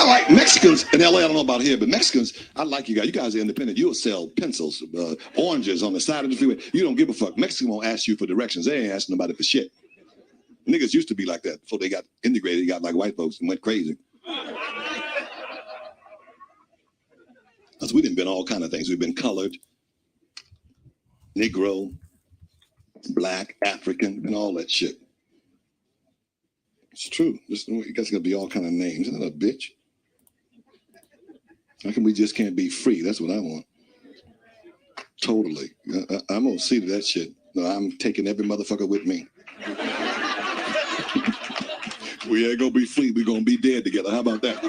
I like Mexicans in LA. I don't know about here, but Mexicans, I like you guys. You guys are independent. You'll sell pencils, oranges on the side of the freeway. You don't give a fuck. Mexican won't ask you for directions. They ain't asking nobody for shit. Niggas used to be like that before they got integrated. Got like white folks and went crazy. Because we've been all kind of things. We've been colored, Negro, black, African, and all that shit. It's true. You guys gonna be all kind of names. Isn't that a bitch? How come we just can't be free? That's what I want. Totally. I'm gonna see to that shit. No, I'm taking every motherfucker with me. We ain't gonna be free. We're gonna be dead together. How about that?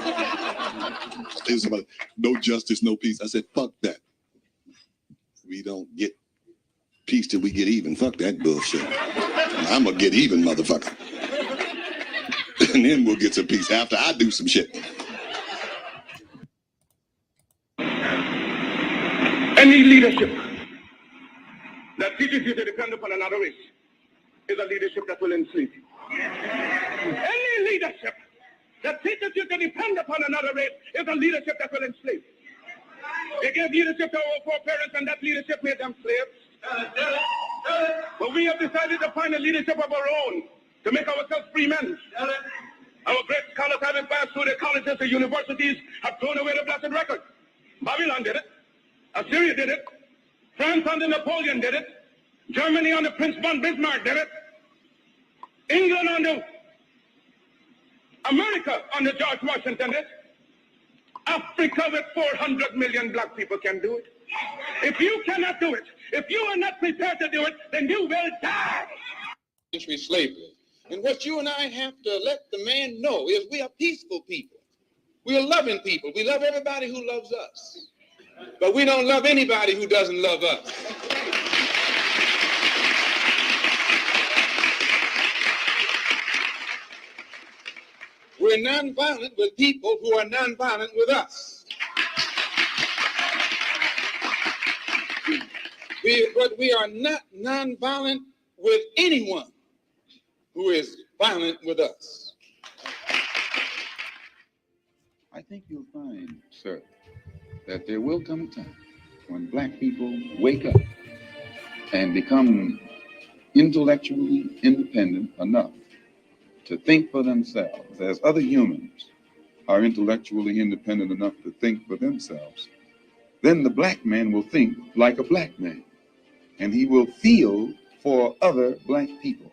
Somebody, no justice, no peace. I said, fuck that. We don't get peace till we get even. Fuck that bullshit. I'm gonna get even, motherfucker. And then we'll get some peace after I do some shit. Any leadership that teaches you to depend upon another race is a leadership that will enslave you. Any leadership that teaches you to depend upon another race is a leadership that will enslave you. They gave leadership to our foreparents, and that leadership made them slaves. But we have decided to find a leadership of our own to make ourselves free men. Our great scholars have advanced through the colleges and universities, have thrown away the blessed record. Babylon did it. Assyria did it. France under Napoleon did it. Germany under Prince von Bismarck did it. England under America under George Washington did it. Africa with 400 million black people can do it. If you cannot do it, if you are not prepared to do it, then you will die. Slavery. And what you and I have to let the man know is we are peaceful people. We are loving people. We love everybody who loves us. But we don't love anybody who doesn't love us. We're nonviolent with people who are nonviolent with us. But we are not nonviolent with anyone who is violent with us. I think you'll find, sir, that there will come a time when black people wake up and become intellectually independent enough to think for themselves, as other humans are intellectually independent enough to think for themselves. Then the black man will think like a black man, and he will feel for other black people.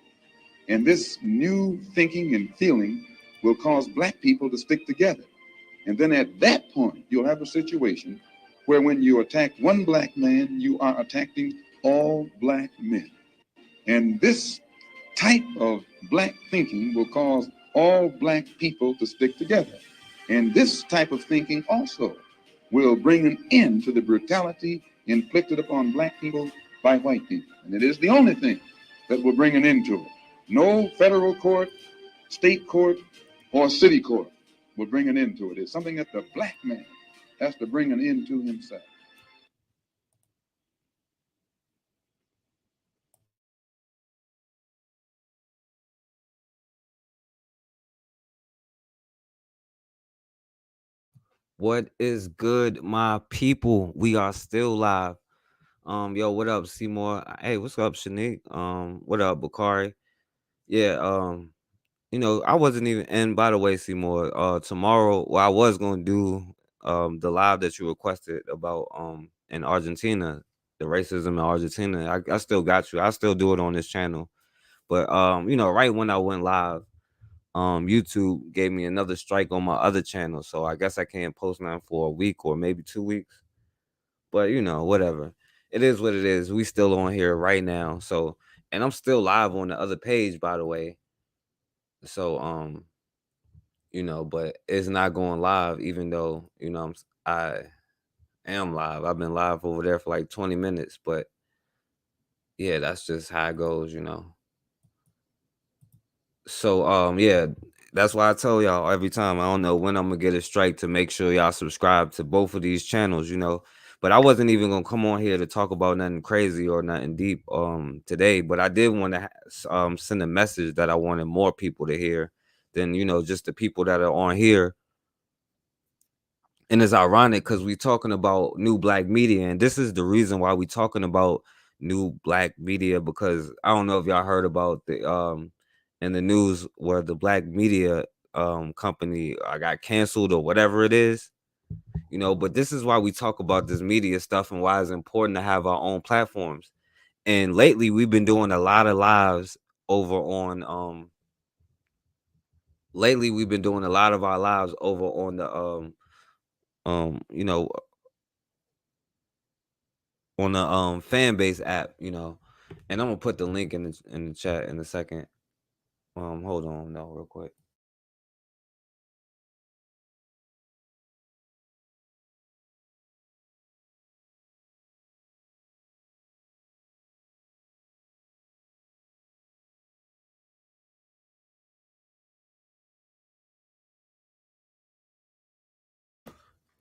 And this new thinking and feeling will cause black people to stick together. And then at that point, you'll have a situation where when you attack one black man, you are attacking all black men. And this type of black thinking will cause all black people to stick together. And this type of thinking also will bring an end to the brutality inflicted upon black people by white people. And it is the only thing that will bring an end to it. No federal court, state court, or city court will bring an end to it. It's something that the black man has to bring an end to himself. What is good, my people? We are still live. Yo, what up, Seymour? Hey, what's up, Shanique? What up, Bakari? Yeah, I wasn't even, and by the way, Seymour, tomorrow, well, I was gonna do the live that you requested about in Argentina, the racism in Argentina. I still got you. I still do it on this channel. But right when I went live, YouTube gave me another strike on my other channel. So I guess I can't post now for a week or maybe 2 weeks. But whatever. It is what it is. We still on here right now. So, and I'm still live on the other page, by the way. So but it's not going live, even though I am live. I've been live over there for like 20 minutes, but yeah, that's just how it goes. So yeah, that's why I tell y'all every time. I don't know when I'm gonna get a strike to make sure y'all subscribe to both of these channels. But I wasn't even gonna come on here to talk about nothing crazy or nothing deep today. But I did want to send a message that I wanted more people to hear than just the people that are on here And it's ironic because we talking about new black media, and this is the reason why we talking about new black media, because I don't know if y'all heard about the in the news where the black media company got canceled or whatever it is, but this is why we talk about this media stuff and why it's important to have our own platforms. And lately we've been doing a lot of lives over on lately we've been doing a lot of our lives over on the you know on the fan base app, and I'm gonna put the link in the chat in a second. Hold on, no, real quick.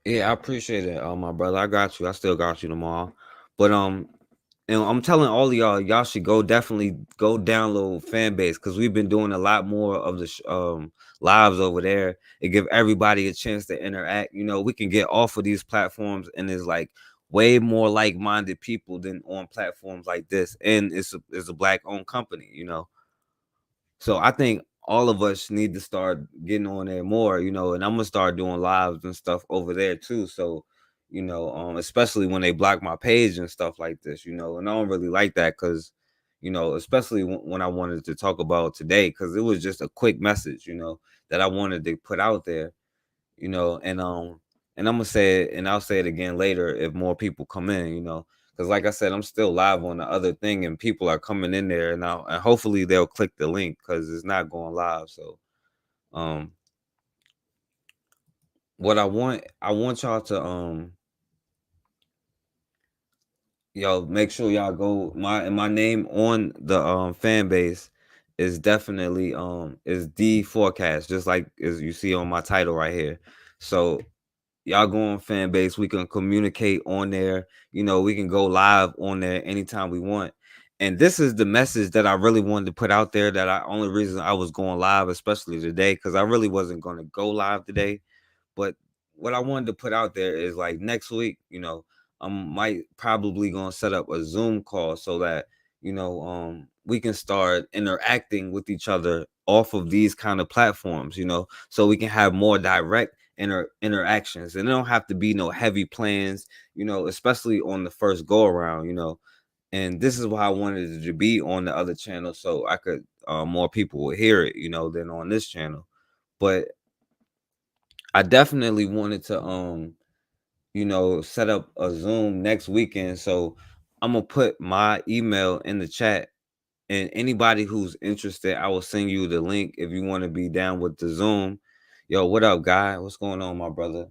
Yeah, I appreciate it, my brother. I got you. I still got you tomorrow. But and I'm telling all of y'all should definitely go download fan base, because we've been doing a lot more of the lives over there. It give everybody a chance to interact. We can get off of these platforms, and there's like way more like-minded people than on platforms like this. And it's a black-owned company. So I think all of us need to start getting on there more, and I'm gonna start doing lives and stuff over there too. So, especially when they block my page and stuff like this, and I don't really like that because, especially when I wanted to talk about today, because it was just a quick message, that I wanted to put out there, and I'm gonna say it, and I'll say it again later if more people come in, because like I said, I'm still live on the other thing, and people are coming in there, and hopefully they'll click the link because it's not going live. So, um, what I want y'all to y'all make sure y'all go. My name on the fan base is definitely is D Forecast, just like as you see on my title right here. So y'all go on fan base. We can communicate on there. We can go live on there anytime we want. And this is the message that I really wanted to put out there. Only reason I was going live, especially today, because I really wasn't going to go live today. But what I wanted to put out there is like next week, I might probably gonna set up a Zoom call so that we can start interacting with each other off of these kind of platforms, so we can have more direct interactions, and it don't have to be no heavy plans, especially on the first go around, and this is why I wanted it to be on the other channel, so I could more people will hear it, than on this channel. But I definitely wanted to set up a Zoom next weekend. So I'm gonna put my email in the chat, and anybody who's interested, I will send you the link if you want to be down with the Zoom. Yo, what up, guy? What's going on, my brother?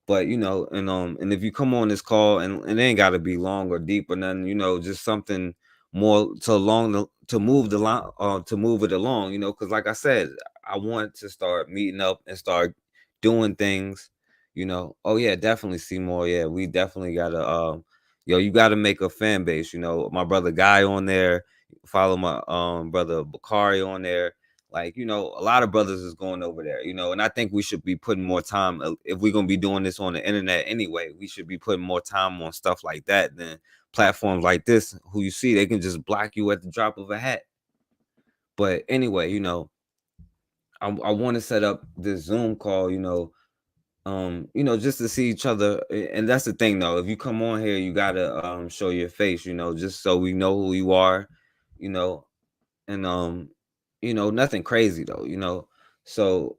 But and if you come on this call, and it ain't gotta be long or deep or nothing, just something more to move the line, to move it along, because like I said, I want to start meeting up and start doing things, Oh yeah, definitely Seymour. Yeah, we definitely gotta you gotta make a fan base, my brother Guy on there, follow my brother Bakari on there. Like, a lot of brothers is going over there, and I think we should be putting more time. If we're going to be doing this on the internet anyway, we should be putting more time on stuff like that than platforms like this, who you see, they can just block you at the drop of a hat. But anyway, I want to set up this Zoom call, just to see each other. And that's the thing though, if you come on here, you got to show your face, just so we know who you are, and nothing crazy though, so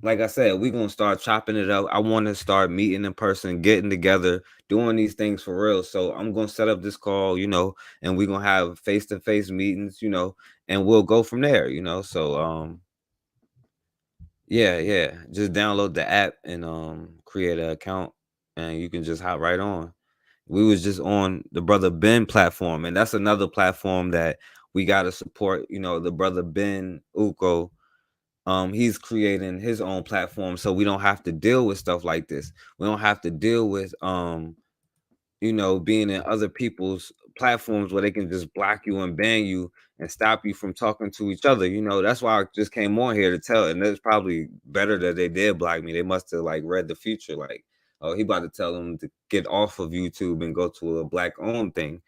like I said, we're gonna start chopping it up. I want to start meeting in person, getting together, doing these things for real. So I'm gonna set up this call, and we're gonna have face-to-face meetings, and we'll go from there, so yeah, just download the app and create an account, and you can just hop right on. We was just on the Brother Ben platform, and that's another platform that we got to support, the Brother Ben Uko. He's creating his own platform, so we don't have to deal with stuff like this. We don't have to deal with being in other people's platforms where they can just block you and ban you and stop you from talking to each other. You know, that's why I just came on here to tell. And it's probably better that they did block me. They must have like read the future. Like, oh, he about to tell them to get off of YouTube and go to a black owned thing.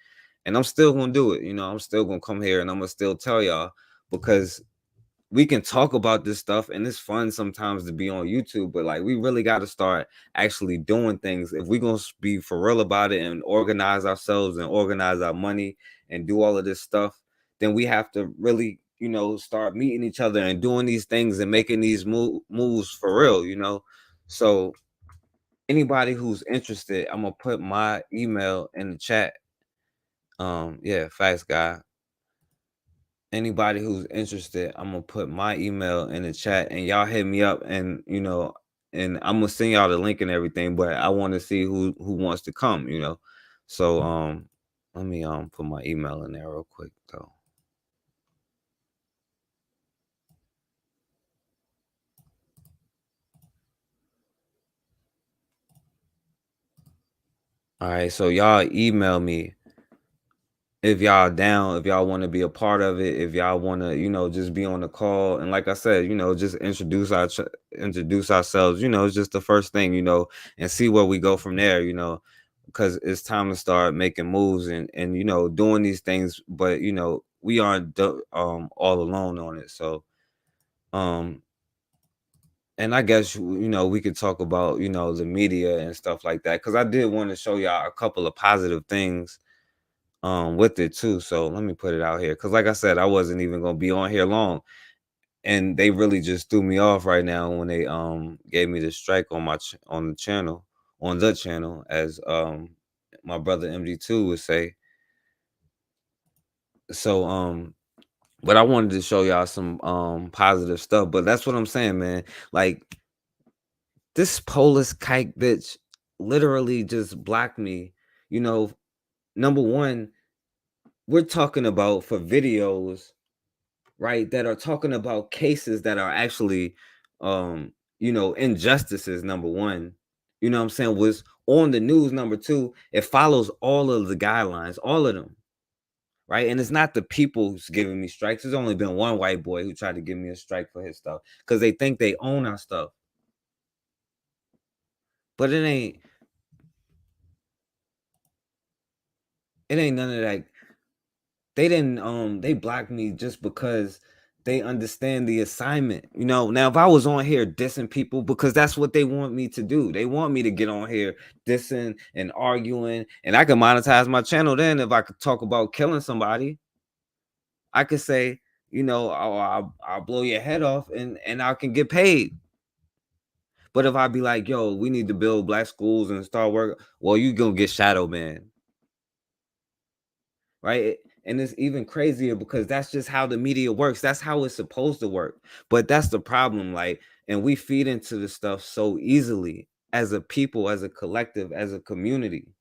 And I'm still gonna do it. You know, I'm still gonna come here and I'm gonna still tell y'all, because we can talk about this stuff and it's fun sometimes to be on YouTube, but like we really got to start actually doing things. If we're gonna be for real about it and organize ourselves and organize our money and do all of this stuff, then we have to really, you know, start meeting each other and doing these things and making these moves for real, you know. So anybody who's interested, I'm gonna put my email in the chat. Yeah, facts, guy. Anybody who's interested, I'm gonna put my email in the chat and y'all hit me up, and you know, and I'm gonna send y'all the link and everything, but I want to see who wants to come, you know. So let me put my email in there real quick though. All right, so y'all email me if y'all down, if y'all want to be a part of it, if y'all want to, you know, just be on the call. And like I said, you know, just introduce ourselves, you know, it's just the first thing, you know, and see where we go from there, you know, because it's time to start making moves and you know, doing these things. But you know, we aren't all alone on it. So and I guess, you know, we could talk about, you know, the media and stuff like that, because I did want to show y'all a couple of positive things with it too. So let me put it out here, because like I said, I wasn't even gonna be on here long, and they really just threw me off right now when they gave me the strike on my on the channel, as my brother MD2 would say. So but I wanted to show y'all some positive stuff. But that's what I'm saying, man. Like, this Polish kike bitch literally just blocked me. You know, number one, we're talking about for videos, right, that are talking about cases that are actually you know, injustices. Number one, you know what I'm saying, was on the news. Number two, it follows all of the guidelines, all of them, right? And it's not the people who's giving me strikes. There's only been one white boy who tried to give me a strike for his stuff, because they think they own our stuff, but it ain't none of that. They didn't they blocked me just because they understand the assignment. You know, now if I was on here dissing people, because that's what they want me to do. They want me to get on here dissing and arguing, and I can monetize my channel then if I could talk about killing somebody. I could say, you know, I'll blow your head off and I can get paid. But if I be like, yo, we need to build black schools and start work, well, you gonna get shadow banned. Right? And it's even crazier because that's just how the media works. That's how it's supposed to work. But that's the problem. Like, and we feed into the stuff so easily as a people, as a collective, as a community.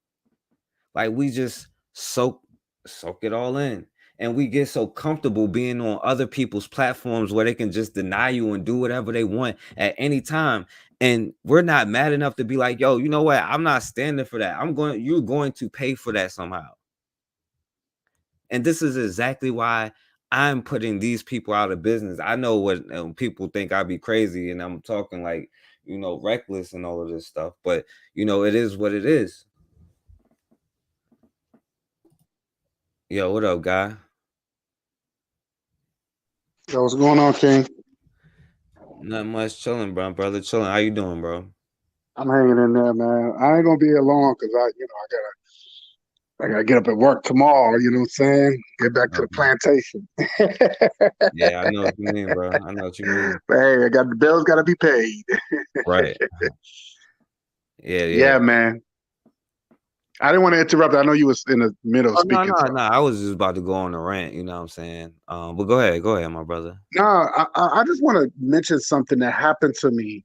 Like, we just soak it all in. And we get so comfortable being on other people's platforms where they can just deny you and do whatever they want at any time. And we're not mad enough to be like, yo, you know what? I'm not standing for that. You're going to pay for that somehow. And this is exactly why I'm putting these people out of business. I know what people think I be crazy and I'm talking like, you know, reckless and all of this stuff, but you know, it is what it is. Yo, what up, guy? Yo, what's going on, King? Not much, chilling, bro. Brother, chilling. How you doing, bro? I'm hanging in there, man. I ain't gonna be here long because I gotta get up at work tomorrow. You know what I'm saying? Get back to the plantation. Yeah, I know what you mean, bro. I know what you mean. Hey, the bills gotta be paid. Right. Yeah, man. I didn't want to interrupt. I know you was in the middle of speaking. No. I was just about to go on a rant. You know what I'm saying? But go ahead, my brother. No, I just want to mention something that happened to me.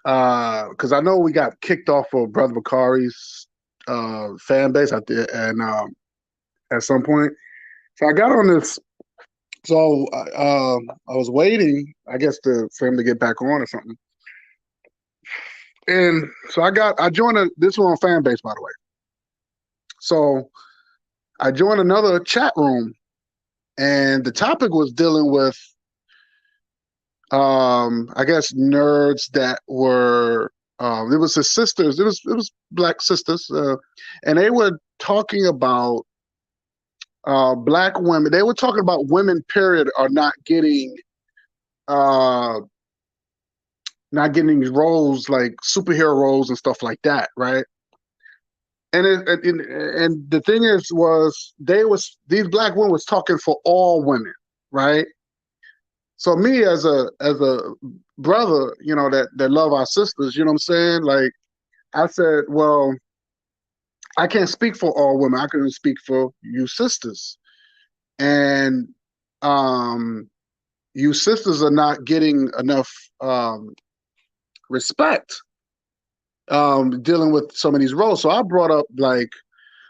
Because I know we got kicked off of Brother Bakari's fan base out there, and at some point, so I got on this. So I was waiting, I guess, for him to get back on or something. And so I joined this one on fan base, by the way. So I joined another chat room, and the topic was dealing with, I guess, nerds that were. It was the sisters. It was black sisters, and they were talking about black women. They were talking about women. Period, are uh, not getting these roles like superhero roles and stuff like that, right? And the thing is, these black women was talking for all women, right? So me as a brother, that love our sisters, you know what I'm saying? Like I said, well, I can't speak for all women. I can speak for you sisters. And you sisters are not getting enough respect dealing with some of these roles. So I brought up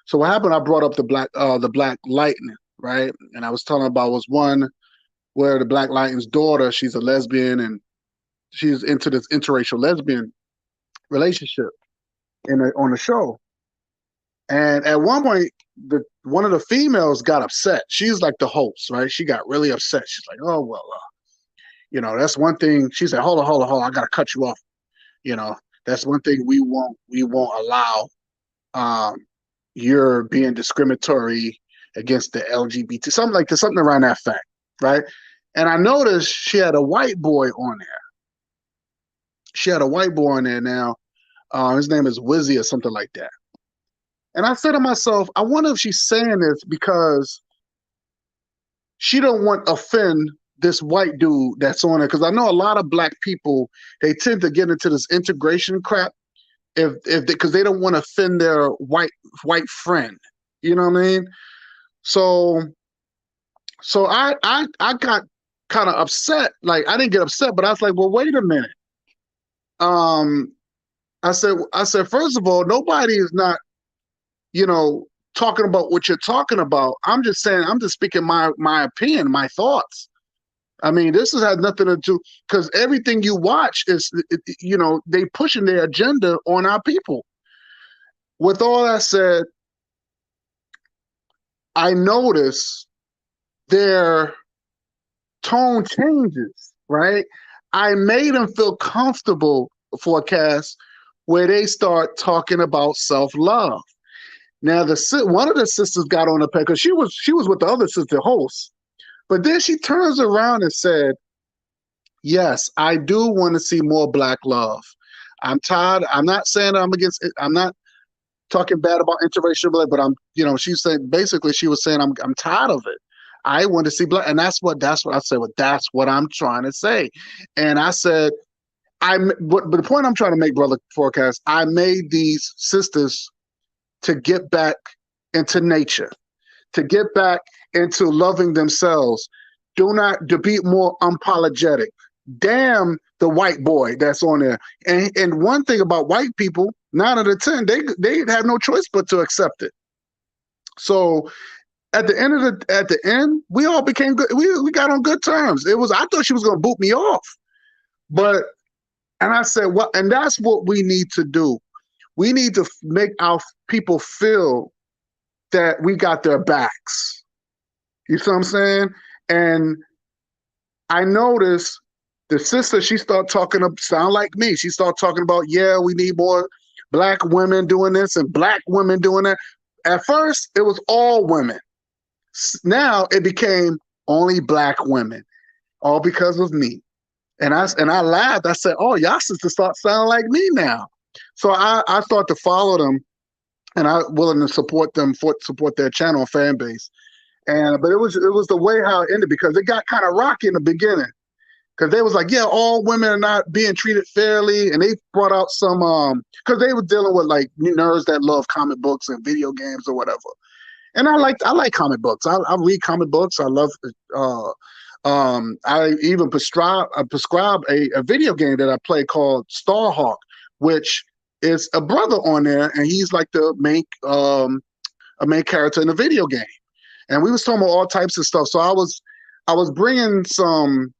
so what happened, I brought up the Black Lightning, right? And I was telling about was one where the Black Lightning's daughter, she's a lesbian and she's into this interracial lesbian relationship on the show. And at one point, one of the females got upset. She's like the host, right? She got really upset. She's like, "Oh well, that's one thing." She said, "Hold on, I gotta cut you off. That's one thing we won't allow. You're being discriminatory against the LGBT, something like this, something around that fact, right?" And I noticed she had a white boy on there. She had a white boy on there now. His name is Wizzy or something like that. And I said to myself, I wonder if she's saying this because she don't want to offend this white dude that's on it. Because I know a lot of black people, they tend to get into this integration crap because they don't want to offend their white friend. You know what I mean? So I got kind of upset. Like I didn't get upset, but I was like, well, wait a minute. I said, first of all, nobody is not, talking about what you're talking about. I'm just saying, I'm just speaking my opinion, my thoughts. I mean, this has had nothing to do, because everything you watch is, they pushing their agenda on our people. With all that said, I notice their tone changes, right? I made them feel comfortable for a cast where they start talking about self-love. Now, one of the sisters got on the peg because she was with the other sister host, but then she turns around and said, "Yes, I do want to see more black love. I'm tired. I'm not saying I'm against it. I'm not talking bad about interracial, but I'm, she said basically she was saying I'm tired of it. I want to see black, and that's what I said. Well, that's what I'm trying to say, and I said." But the point I'm trying to make, Brother Forecast, I made these sisters to get back into nature, to get back into loving themselves. To be more unapologetic. Damn the white boy that's on there. And one thing about white people, 9 out of 10, they have no choice but to accept it. So at the end, we all became good. We got on good terms. I thought she was gonna boot me off, and I said, well, and that's what we need to do. We need to make our people feel that we got their backs. You see what I'm saying? And I noticed the sister, she started talking to sound like me. She started talking about, yeah, we need more black women doing this and black women doing that. At first, it was all women. Now it became only black women, all because of me. And I laughed. I said, "Oh, y'all sisters start sounding like me now." So I started to follow them, and I'm willing to support them, support their channel and fan base. But it was the way how it ended, because it got kind of rocky in the beginning, because they was like, "Yeah, all women are not being treated fairly," and they brought out some because they were dealing with like nerds that love comic books and video games or whatever. And I like comic books. I read comic books. I love. I even prescribe a video game that I play called Starhawk, which is a brother on there, and he's like the main character in the video game. And we was talking about all types of stuff. So I was bringing some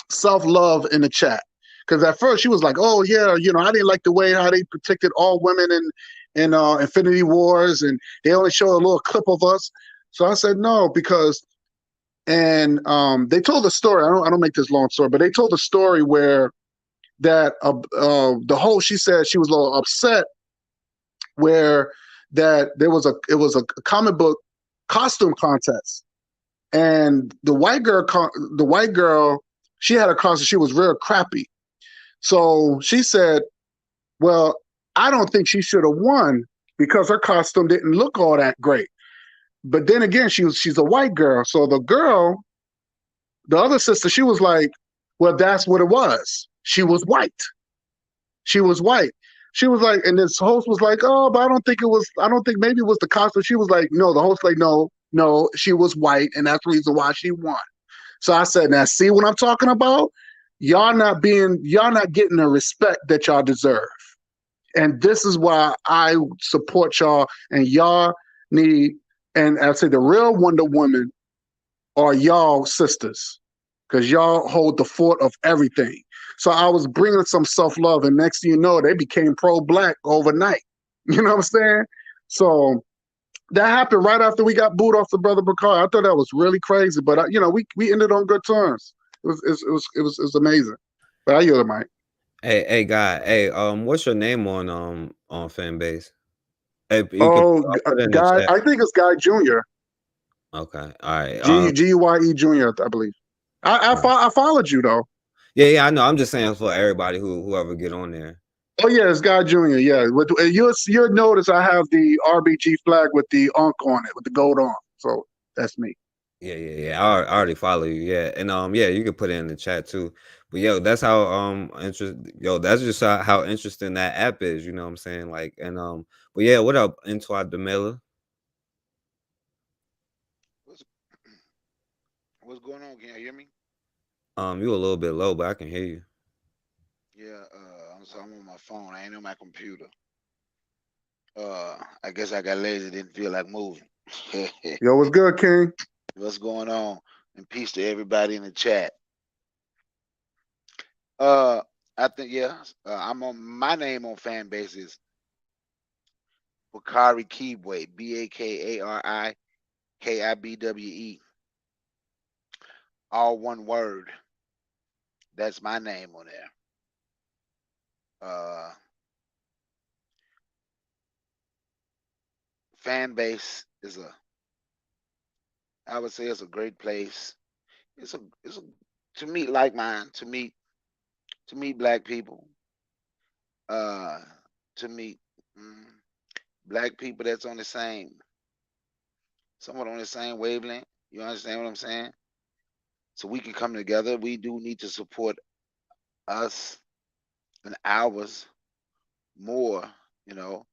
self-love in the chat, because at first she was like, "Oh yeah, I didn't like the way how they protected all women in Infinity Wars, and they only show a little clip of us. So I said no, because and they told the story. I don't make this long story, but they told the story where that the whole, she said she was a little upset where that there was a comic book costume contest, and the white girl, she had a costume, she was real crappy. So she said, well, I don't think she should have won because her costume didn't look all that great. But then again, she's a white girl. So the other sister, she was like, well, that's what it was. She was white. She was white. She was like, and this host was like, oh, but I don't think maybe it was the costume. She was like, no, the host like, no, she was white, and that's the reason why she won. So I said, now see what I'm talking about? Y'all not getting the respect that y'all deserve. And this is why I support y'all, and y'all need, and I say the real Wonder Woman are y'all sisters, because y'all hold the fort of everything. So I was bringing some self-love, and next thing you know, they became pro-black overnight. You know what I'm saying? So that happened right after we got booed off the Brother Bakari. I thought that was really crazy, but we ended on good terms. It was amazing. But I yield the mic. Hey, guy. Hey, what's your name on fan base? Hey, you can Oh, put it in the Guy, chat. I think it's Guy Junior. Okay, all right. Guye Junior, I believe. I followed you though. Yeah, I know. I'm just saying for everybody whoever get on there. Oh yeah, it's Guy Junior. Yeah, you'll notice I have the RBG flag with the Ankh on it, with the gold on. So that's me. Yeah. I already follow you. Yeah, and yeah, you can put it in the chat too. But yo, that's how that's just how interesting that app is. You know what I'm saying? Like, and but yeah, what up, Antoine DeMilla? What's going on? Can you hear me? You a little bit low, but I can hear you. Yeah, I'm on my phone. I ain't on my computer. I guess I got lazy, didn't feel like moving. Yo, what's good, King? What's going on? And peace to everybody in the chat. Uh, I think I'm on my name on fan base is Bakari Kibwe, BAKARI KIBWE. All one word. That's my name on there. Fan base is I would say it's a great place. It's a to meet like mine, to meet black people, to meet black people that's on the same, somewhat on the same wavelength. You understand what I'm saying? So we can come together. We do need to support us and ours more. You know,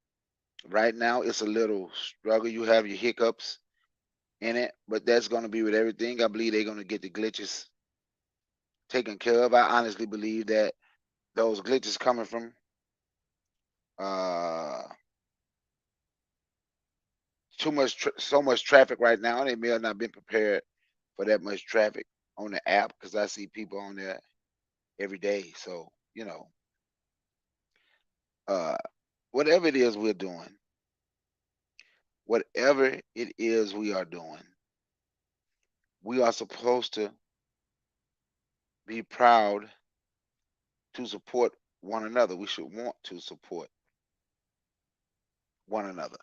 right now it's a little struggle. You have your hiccups in it, but that's going to be with everything. I believe they're going to get the glitches taken care of. I honestly believe that those glitches coming from so much traffic right now. They may have not been prepared for that much traffic on the app, because I see people on there every day. So whatever it is we're doing, whatever it is we are doing, we are supposed to be proud to support one another. We should want to support one another.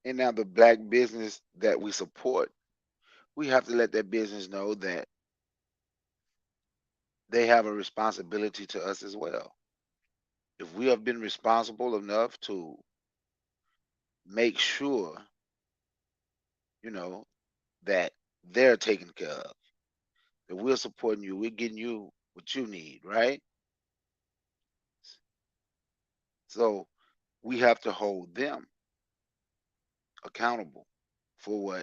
And now the black business that we support, we have to let that business know that they have a responsibility to us as well. If we have been responsible enough to make sure, that they're taken care of, that we're supporting you, we're getting you what you need, right? So we have to hold them accountable for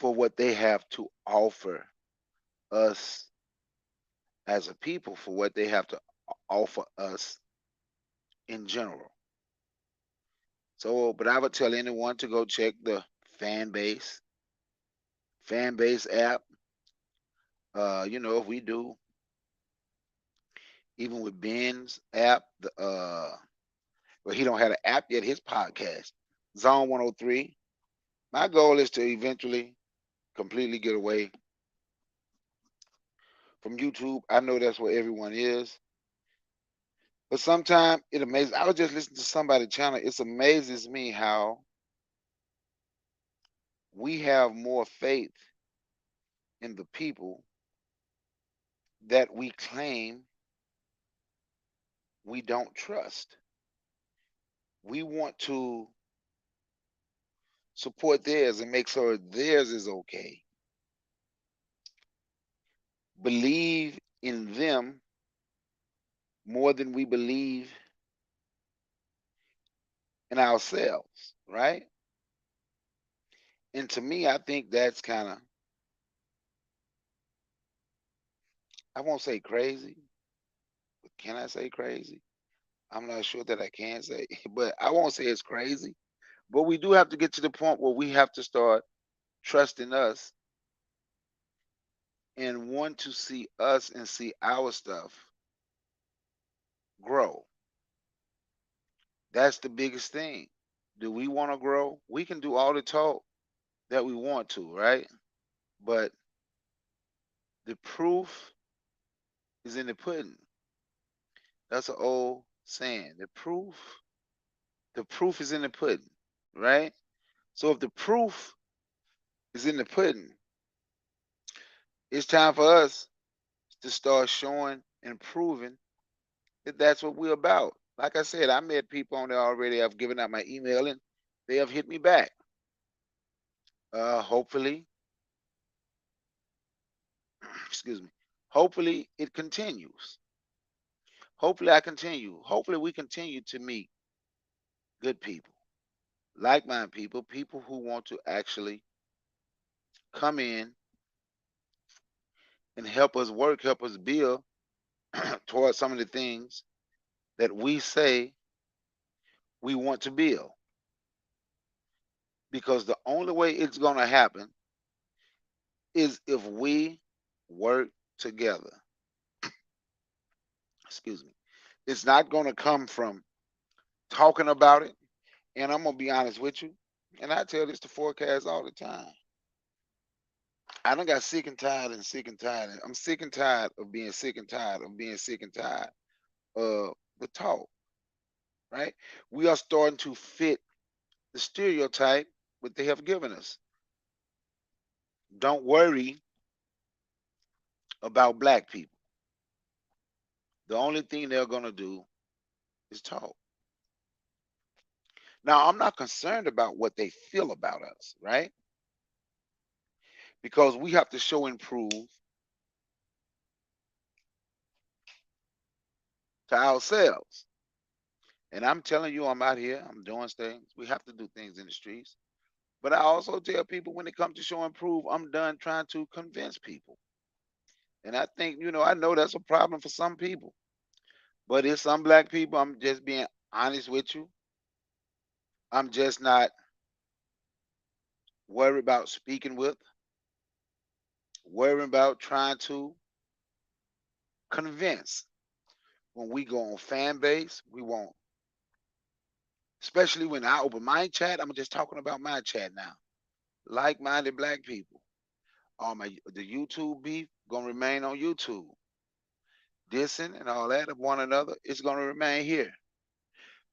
what they have to offer us as a people, for what they have to offer us in general. So, but I would tell anyone to go check the fan base app. If we do even with Ben's app, well, he don't have an app yet, his podcast, Zone 103. My goal is to eventually completely get away from YouTube. I know that's where everyone is. But sometimes it amazes. I was just listening to somebody's channel. It amazes me how we have more faith in the people that we claim we don't trust. We want to support theirs and make sure theirs is okay. Believe in them more than we believe in ourselves, right? And to me, I think that's kind of, I won't say crazy, but can I say crazy? I'm not sure that I can say, but I won't say it's crazy. But we do have to get to the point where we have to start trusting us and want to see us and see our stuff grow. That's the biggest thing. Do we want to grow? We can do all the talk that we want to, right? But the proof is in the pudding. That's an old saying. The proof is in the pudding, right? So if the proof is in the pudding, it's time for us to start showing and proving that that's what we're about. Like I said, I met people on there already. I've given out my email and they have hit me back. Hopefully, excuse me. Hopefully it continues. Hopefully I continue. Hopefully we continue to meet good people, like-minded people, people who want to actually come in and help us work, help us build towards some of the things that we say we want to build. Because the only way it's going to happen is if we work together. Excuse me. It's not going to come from talking about it. And I'm going to be honest with you. And I tell this to Forecast all the time. I done got sick and tired and sick and tired. I'm sick and tired of being sick and tired of being sick and tired of the talk, right? We are starting to fit the stereotype that they have given us. Don't worry about black people. The only thing they're going to do is talk. Now, I'm not concerned about what they feel about us, right? Because we have to show and prove to ourselves. And I'm telling you, I'm out here, I'm doing things. We have to do things in the streets. But I also tell people when it comes to show and prove, I'm done trying to convince people. And I think, I know that's a problem for some people. But it's some black people, I'm just being honest with you. I'm just not worried about speaking with, worried about trying to convince. When we go on fan base, we won't. Especially when I open my chat, I'm just talking about my chat now. Like-minded black people. The YouTube beef gonna remain on YouTube. Dissing and all that of one another, it's gonna remain here.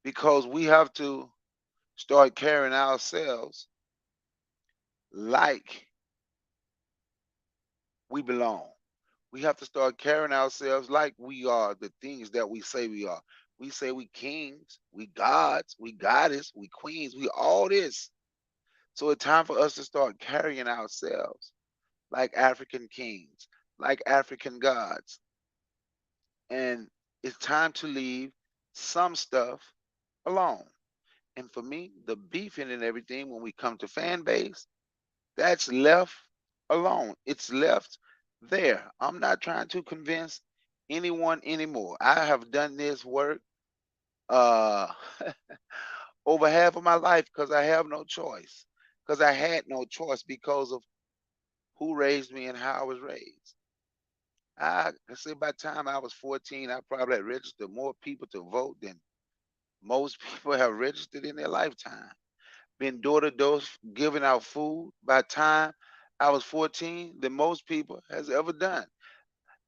Because we have to start carrying ourselves like we belong. We have to start carrying ourselves like we are the things that we say we are. We say we kings, we gods, we goddess, we queens, we all this. So it's time for us to start carrying ourselves like African kings, like African gods. And it's time to leave some stuff alone. And for me, the beefing and everything, when we come to fan base, that's left alone. It's left there. I'm not trying to convince anyone anymore. I have done this work uh over half of my life because I have no choice. Because I had no choice because of who raised me and how I was raised. I can say by the time I was 14, I probably had registered more people to vote than most people have registered in their lifetime. Been door to door giving out food by the time I was 14 than most people has ever done.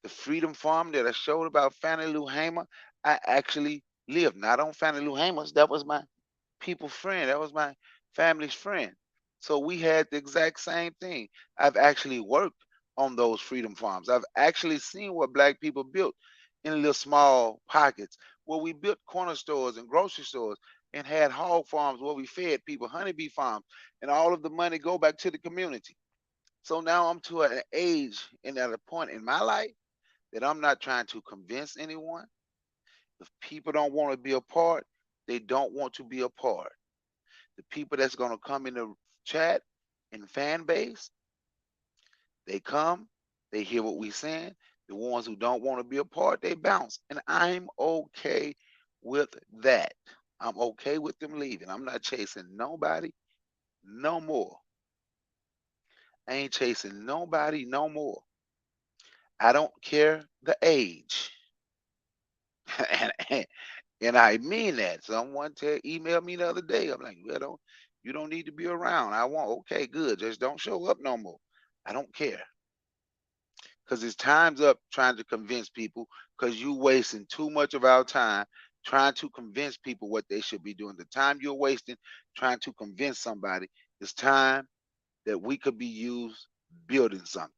The Freedom Farm that I showed about Fannie Lou Hamer, I actually lived not on Fannie Lou Hamer's. That was my people friend. That was my family's friend. So we had the exact same thing. I've actually worked on those freedom farms. I've actually seen what black people built in little small pockets where we built corner stores and grocery stores and had hog farms where we fed people, honeybee farms, and all of the money go back to the community. So now I'm to an age and at a point in my life that I'm not trying to convince anyone. If people don't want to be a part, they don't want to be a part. The people that's going to come in the chat and fan base, they come, they hear what we saying. The ones who don't want to be a part, they bounce. And I'm okay with that. I'm okay with them leaving. I'm not chasing nobody no more. I ain't chasing nobody no more. I don't care the age. and, and I mean that. Someone emailed me the other day. I'm like, well, you don't need to be around. I want, okay, good. Just don't show up no more. I don't care. Because it's time's up trying to convince people because you wasting too much of our time trying to convince people what they should be doing. The time you're wasting trying to convince somebody is time that we could be used building something.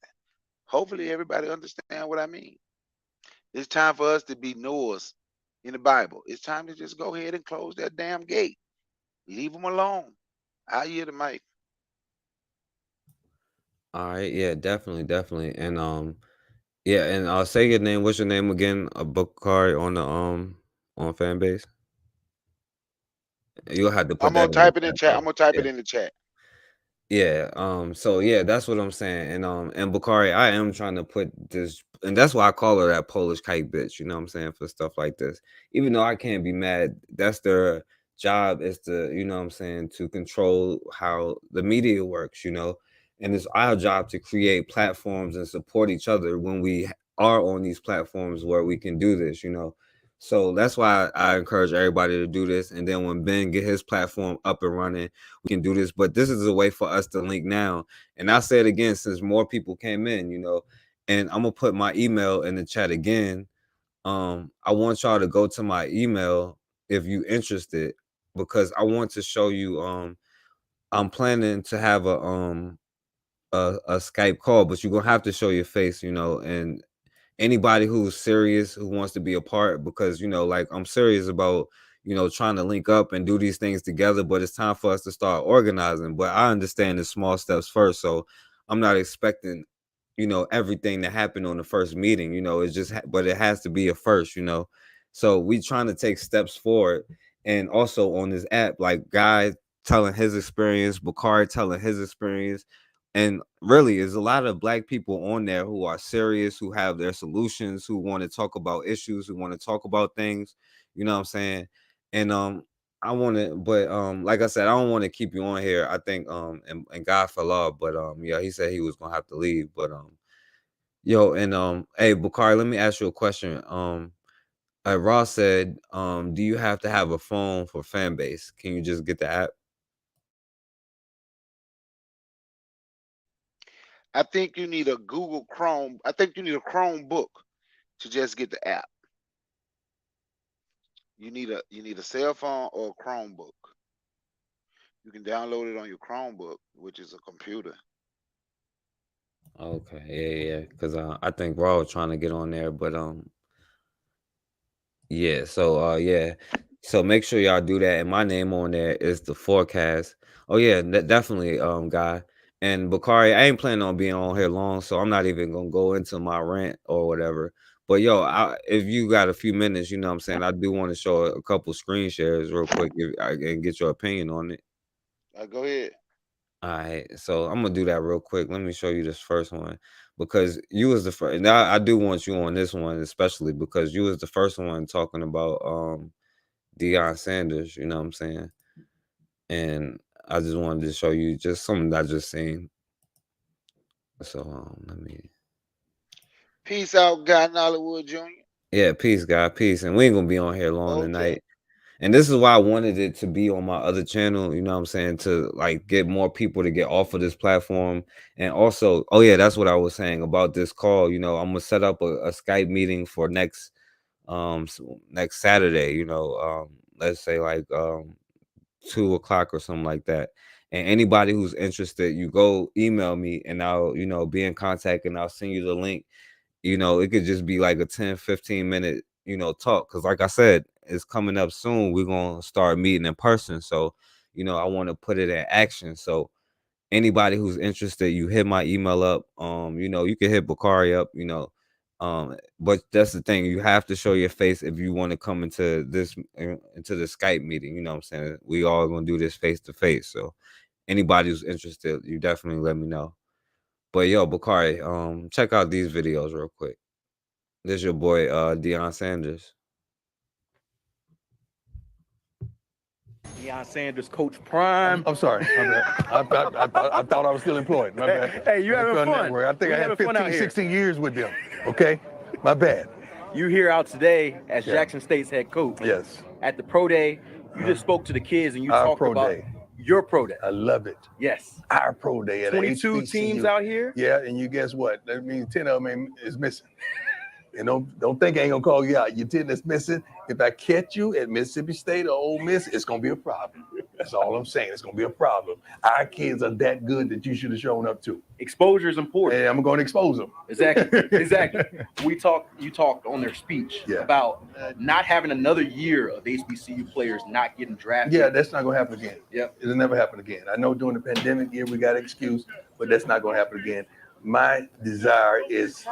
Hopefully everybody understand what I mean. It's time for us to be Noahs in the Bible. It's time to just go ahead and close that damn gate. Leave them alone. I hear the mic. All right, yeah, definitely, definitely. And yeah, and I'll say your name. What's your name again? A book card on the on fan base. You'll have to put I'm that gonna in the type it in chat chat. I'm though. gonna type Yeah. it in the chat. Yeah, so yeah, that's what I'm saying. And Bakari, I am trying to put this, and that's why I call her that Polish kite bitch, you know what I'm saying, for stuff like this. Even though I can't be mad, that's their job, is to, you know what I'm saying, to control how the media works, you know. And it's our job to create platforms and support each other when we are on these platforms where we can do this, you know. So that's why I encourage everybody to do this. And then when Ben get his platform up and running, we can do this. But this is a way for us to link now. And I'll say it again, since more people came in, you know, and I'm gonna put my email in the chat again. I want y'all to go to my email if you interested, because I want to show you. I'm planning to have a Skype call, but you're gonna have to show your face, you know, and anybody who's serious who wants to be a part, because you know, like, I'm serious about, you know, trying to link up and do these things together, but it's time for us to start organizing. But I understand the small steps first, so I'm not expecting, you know, everything to happen on the first meeting, you know. It's just but it has to be a first, you know. So we trying to take steps forward. And also on this app, like, Guy telling his experience, Bakari telling his experience, and really, there's a lot of black people on there who are serious, who have their solutions, who want to talk about issues, who want to talk about things, you know what I'm saying? And I want to, but like I said, I don't want to keep you on here. I think and God fell off, but yeah, he said he was gonna have to leave. But yo, and hey, Bakari, let me ask you a question. Ross said, do you have to have a phone for fan base? Can you just get the app? I think you need a Google Chrome. I think you need a Chromebook to just get the app. You need a cell phone or a Chromebook. You can download it on your Chromebook, which is a computer. Okay, yeah, because I think Raw was trying to get on there, but yeah, so yeah, so make sure y'all do that. And my name on there is the forecast. Oh yeah, definitely, Guy. And Bakari, I ain't planning on being on here long, so I'm not even gonna go into my rant or whatever. But yo, if you got a few minutes, you know what I'm saying, I do want to show a couple screen shares real quick and get your opinion on it. Go ahead. All right, so I'm gonna do that real quick. Let me show you this first one, because you was the first. Now I do want you on this one, especially because you was the first one talking about Deion Sanders. You know what I'm saying? And I just wanted to show you just something that I just seen. So let me. Peace out, God Hollywood Jr. Yeah, peace, God, peace. And we ain't gonna be on here long Okay. tonight. And this is why I wanted it to be on my other channel, you know what I'm saying, to like get more people to get off of this platform. And also, oh yeah, that's what I was saying about this call. You know, I'm gonna set up a Skype meeting for next next Saturday, you know, let's say like 2 o'clock or something like that. And anybody who's interested, you go email me and I'll, you know, be in contact and I'll send you the link. You know, it could just be like a 10-15 minute, you know, talk. Cause like I said, it's coming up soon. We're gonna start meeting in person. So, you know, I want to put it in action. So anybody who's interested, you hit my email up. You know, you can hit Bakari up, you know. But that's the thing, you have to show your face if you want to come into this into the Skype meeting, you know what I'm saying? We all gonna do this face to face. So anybody who's interested, you definitely let me know. But yo, Bakari, check out these videos real quick. This your boy Deion Sanders. Deion Sanders, Coach Prime. I'm sorry. I thought I was still employed. My bad. Hey, you having fun. Network. I think I had 15, 16 years with them. Okay? My bad. You here out today as Jackson State's head coach. Yes. At the Pro Day, you just spoke to the kids and you Our talked Pro about Day. your Pro Day. I love it. Yes. Our Pro Day at 22 HBCU. teams out here. Yeah, and you guess what? That means 10 of them is missing. And don't think I ain't gonna call you out. Your 10 that's missing. If I catch you at Mississippi State or Ole Miss, it's gonna be a problem. That's all I'm saying. It's gonna be a problem. Our kids are that good that you should have shown up to. Exposure is important. And I'm gonna expose them. Exactly. Exactly. You talked on their speech about not having another year of HBCU players not getting drafted. Yeah, that's not gonna happen again. Yep. It'll never happen again. I know during the pandemic year we got an excuse, but that's not gonna happen again. My desire is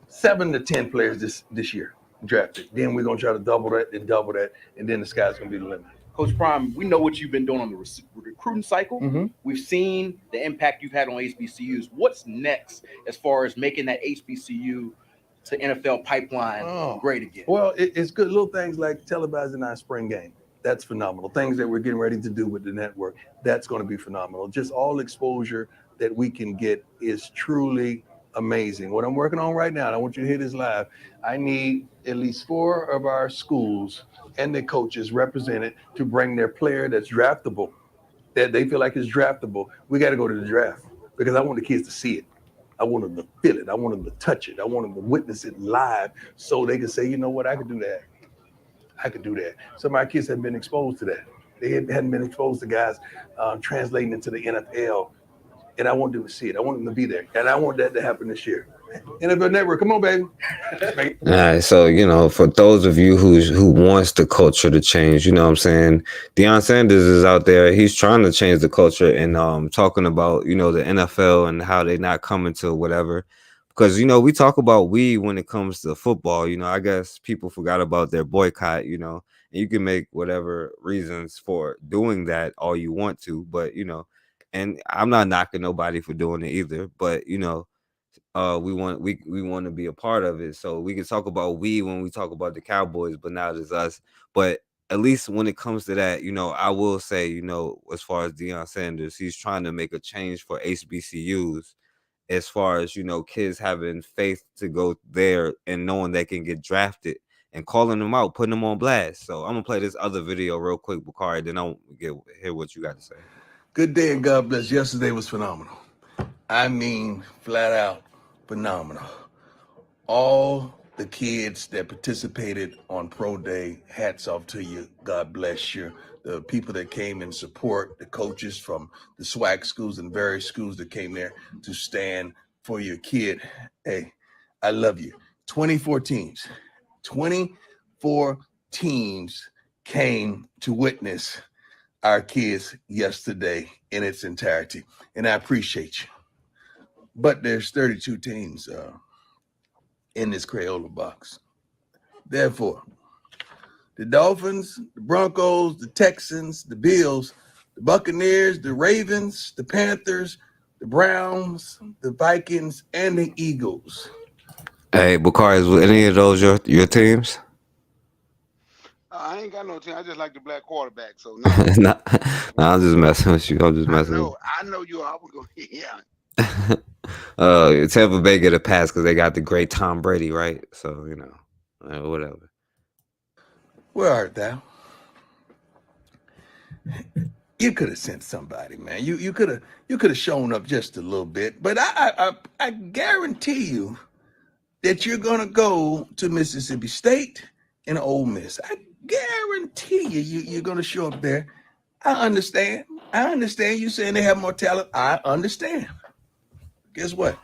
7 to 10 players this year drafted. Then we're gonna try to double that, and then the sky's gonna be the limit. Coach Prime, we know what you've been doing on the recruiting cycle. Mm-hmm. We've seen the impact you've had on HBCUs. What's next as far as making that HBCU to NFL pipeline great again? Well, it's good little things like televising our spring game. That's phenomenal. Things that we're getting ready to do with the network, that's going to be phenomenal. Just all exposure that we can get is truly amazing. What I'm working on right now, and I want you to hear this live, I need at least 4 of our schools and their coaches represented to bring their player that's draftable, that they feel like is draftable. We got to go to the draft because I want the kids to see it. I want them to feel it. I want them to touch it. I want them to witness it live so they can say, you know what, I could do that. I could do that. Some of our kids have been exposed to that. They hadn't been exposed to guys translating into the NFL. And I want them to see it. I want them to be there. And I want that to happen this year. NFL Network, come on, baby. All right, so, you know, for those of you who wants the culture to change, you know what I'm saying? Deion Sanders is out there. He's trying to change the culture and talking about, you know, the NFL and how they're not coming to whatever. Because, you know, we talk about when it comes to football, you know, I guess people forgot about their boycott, you know, and you can make whatever reasons for doing that all you want to, but, you know, and I'm not knocking nobody for doing it either, but, you know, we want to be a part of it. So we can talk about when we talk about the Cowboys, but now it's us. But at least when it comes to that, you know, I will say, you know, as far as Deion Sanders, he's trying to make a change for HBCUs. As far as, you know, kids having faith to go there and knowing they can get drafted and calling them out, putting them on blast. So I'm going to play this other video real quick, Bakari, then I'll hear what you got to say. Good day and God bless. Yesterday was phenomenal. I mean, flat out phenomenal. All the kids that participated on Pro Day, hats off to you. God bless you. The people that came in support, the coaches from the SWAC schools and various schools that came there to stand for your kid. Hey, I love you. 24 teams. 24 teams came to witness our kids yesterday in its entirety. And I appreciate you. But there's 32 teams in this Crayola box. Therefore, the Dolphins, the Broncos, the Texans, the Bills, the Buccaneers, the Ravens, the Panthers, the Browns, the Vikings, and the Eagles. Hey, Bakari, is any of those your teams? I ain't got no team. I just like the black quarterback. So no, I'm just messing with you. I'm just messing with you. I know you are. Yeah. Tampa Bay get a pass because they got the great Tom Brady, right? So whatever. Where art thou? You could have sent somebody, man. You could have shown up just a little bit. But I guarantee you that you're gonna go to Mississippi State and Ole Miss. I guarantee you're gonna show up there. I understand. You saying they have more talent. I understand. Guess what?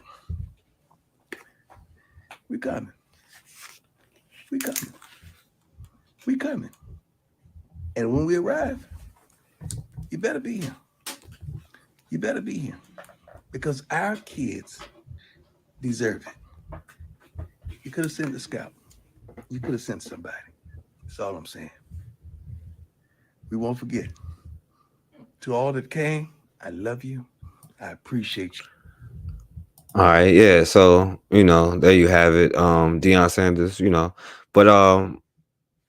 We coming. And when we arrive, you better be here. Because our kids deserve it. You could have sent a scout. You could have sent somebody. That's all I'm saying. We won't forget. To all that came, I love you. I appreciate you. All right, yeah. So there you have it. Deion Sanders. But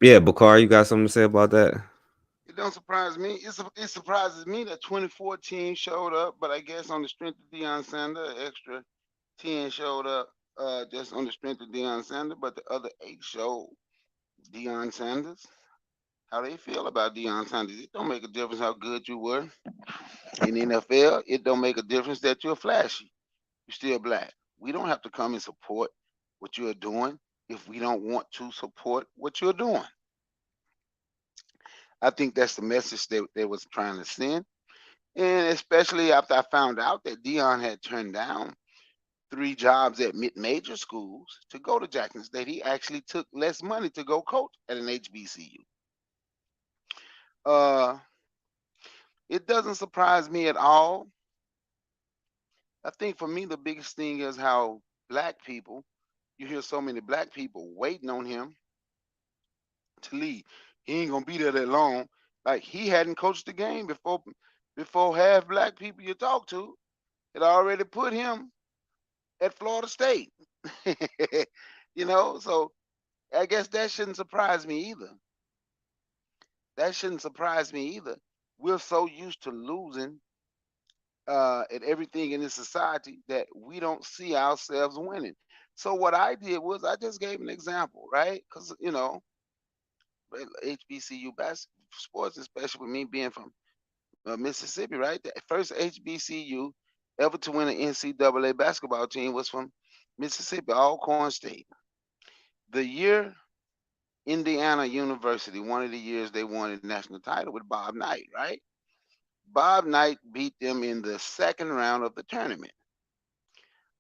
yeah, Bakari, you got something to say about that? It don't surprise me. It surprises me that 2014 showed up, but I guess on the strength of Deion Sanders, extra 10 showed up just on the strength of Deion Sanders, but the other 8 showed Deion Sanders. How they feel about Deion Sanders. It don't make a difference how good you were in the NFL. It don't make a difference that you're flashy. You're still black. We don't have to come and support what you're doing if we don't want to support what you're doing. I think that's the message that they was trying to send. And especially after I found out that Deion had turned down 3 jobs at mid-major schools to go to Jackson State, he actually took less money to go coach at an HBCU. It doesn't surprise me at all. I think for me, the biggest thing is how black people, you hear so many black people waiting on him to leave. He ain't gonna be there that long. Like he hadn't coached the game before half black people you talk to had already put him at Florida State. So I guess that shouldn't surprise me either. We're so used to losing at everything in this society that we don't see ourselves winning. So what I did was I just gave an example, right? Because HBCU sports, especially with me being from Mississippi, right? The first HBCU ever to win an NCAA basketball team was from Mississippi, Alcorn State. The year Indiana University, one of the years they won the national title with Bob Knight, right? Bob Knight beat them in the second round of the tournament.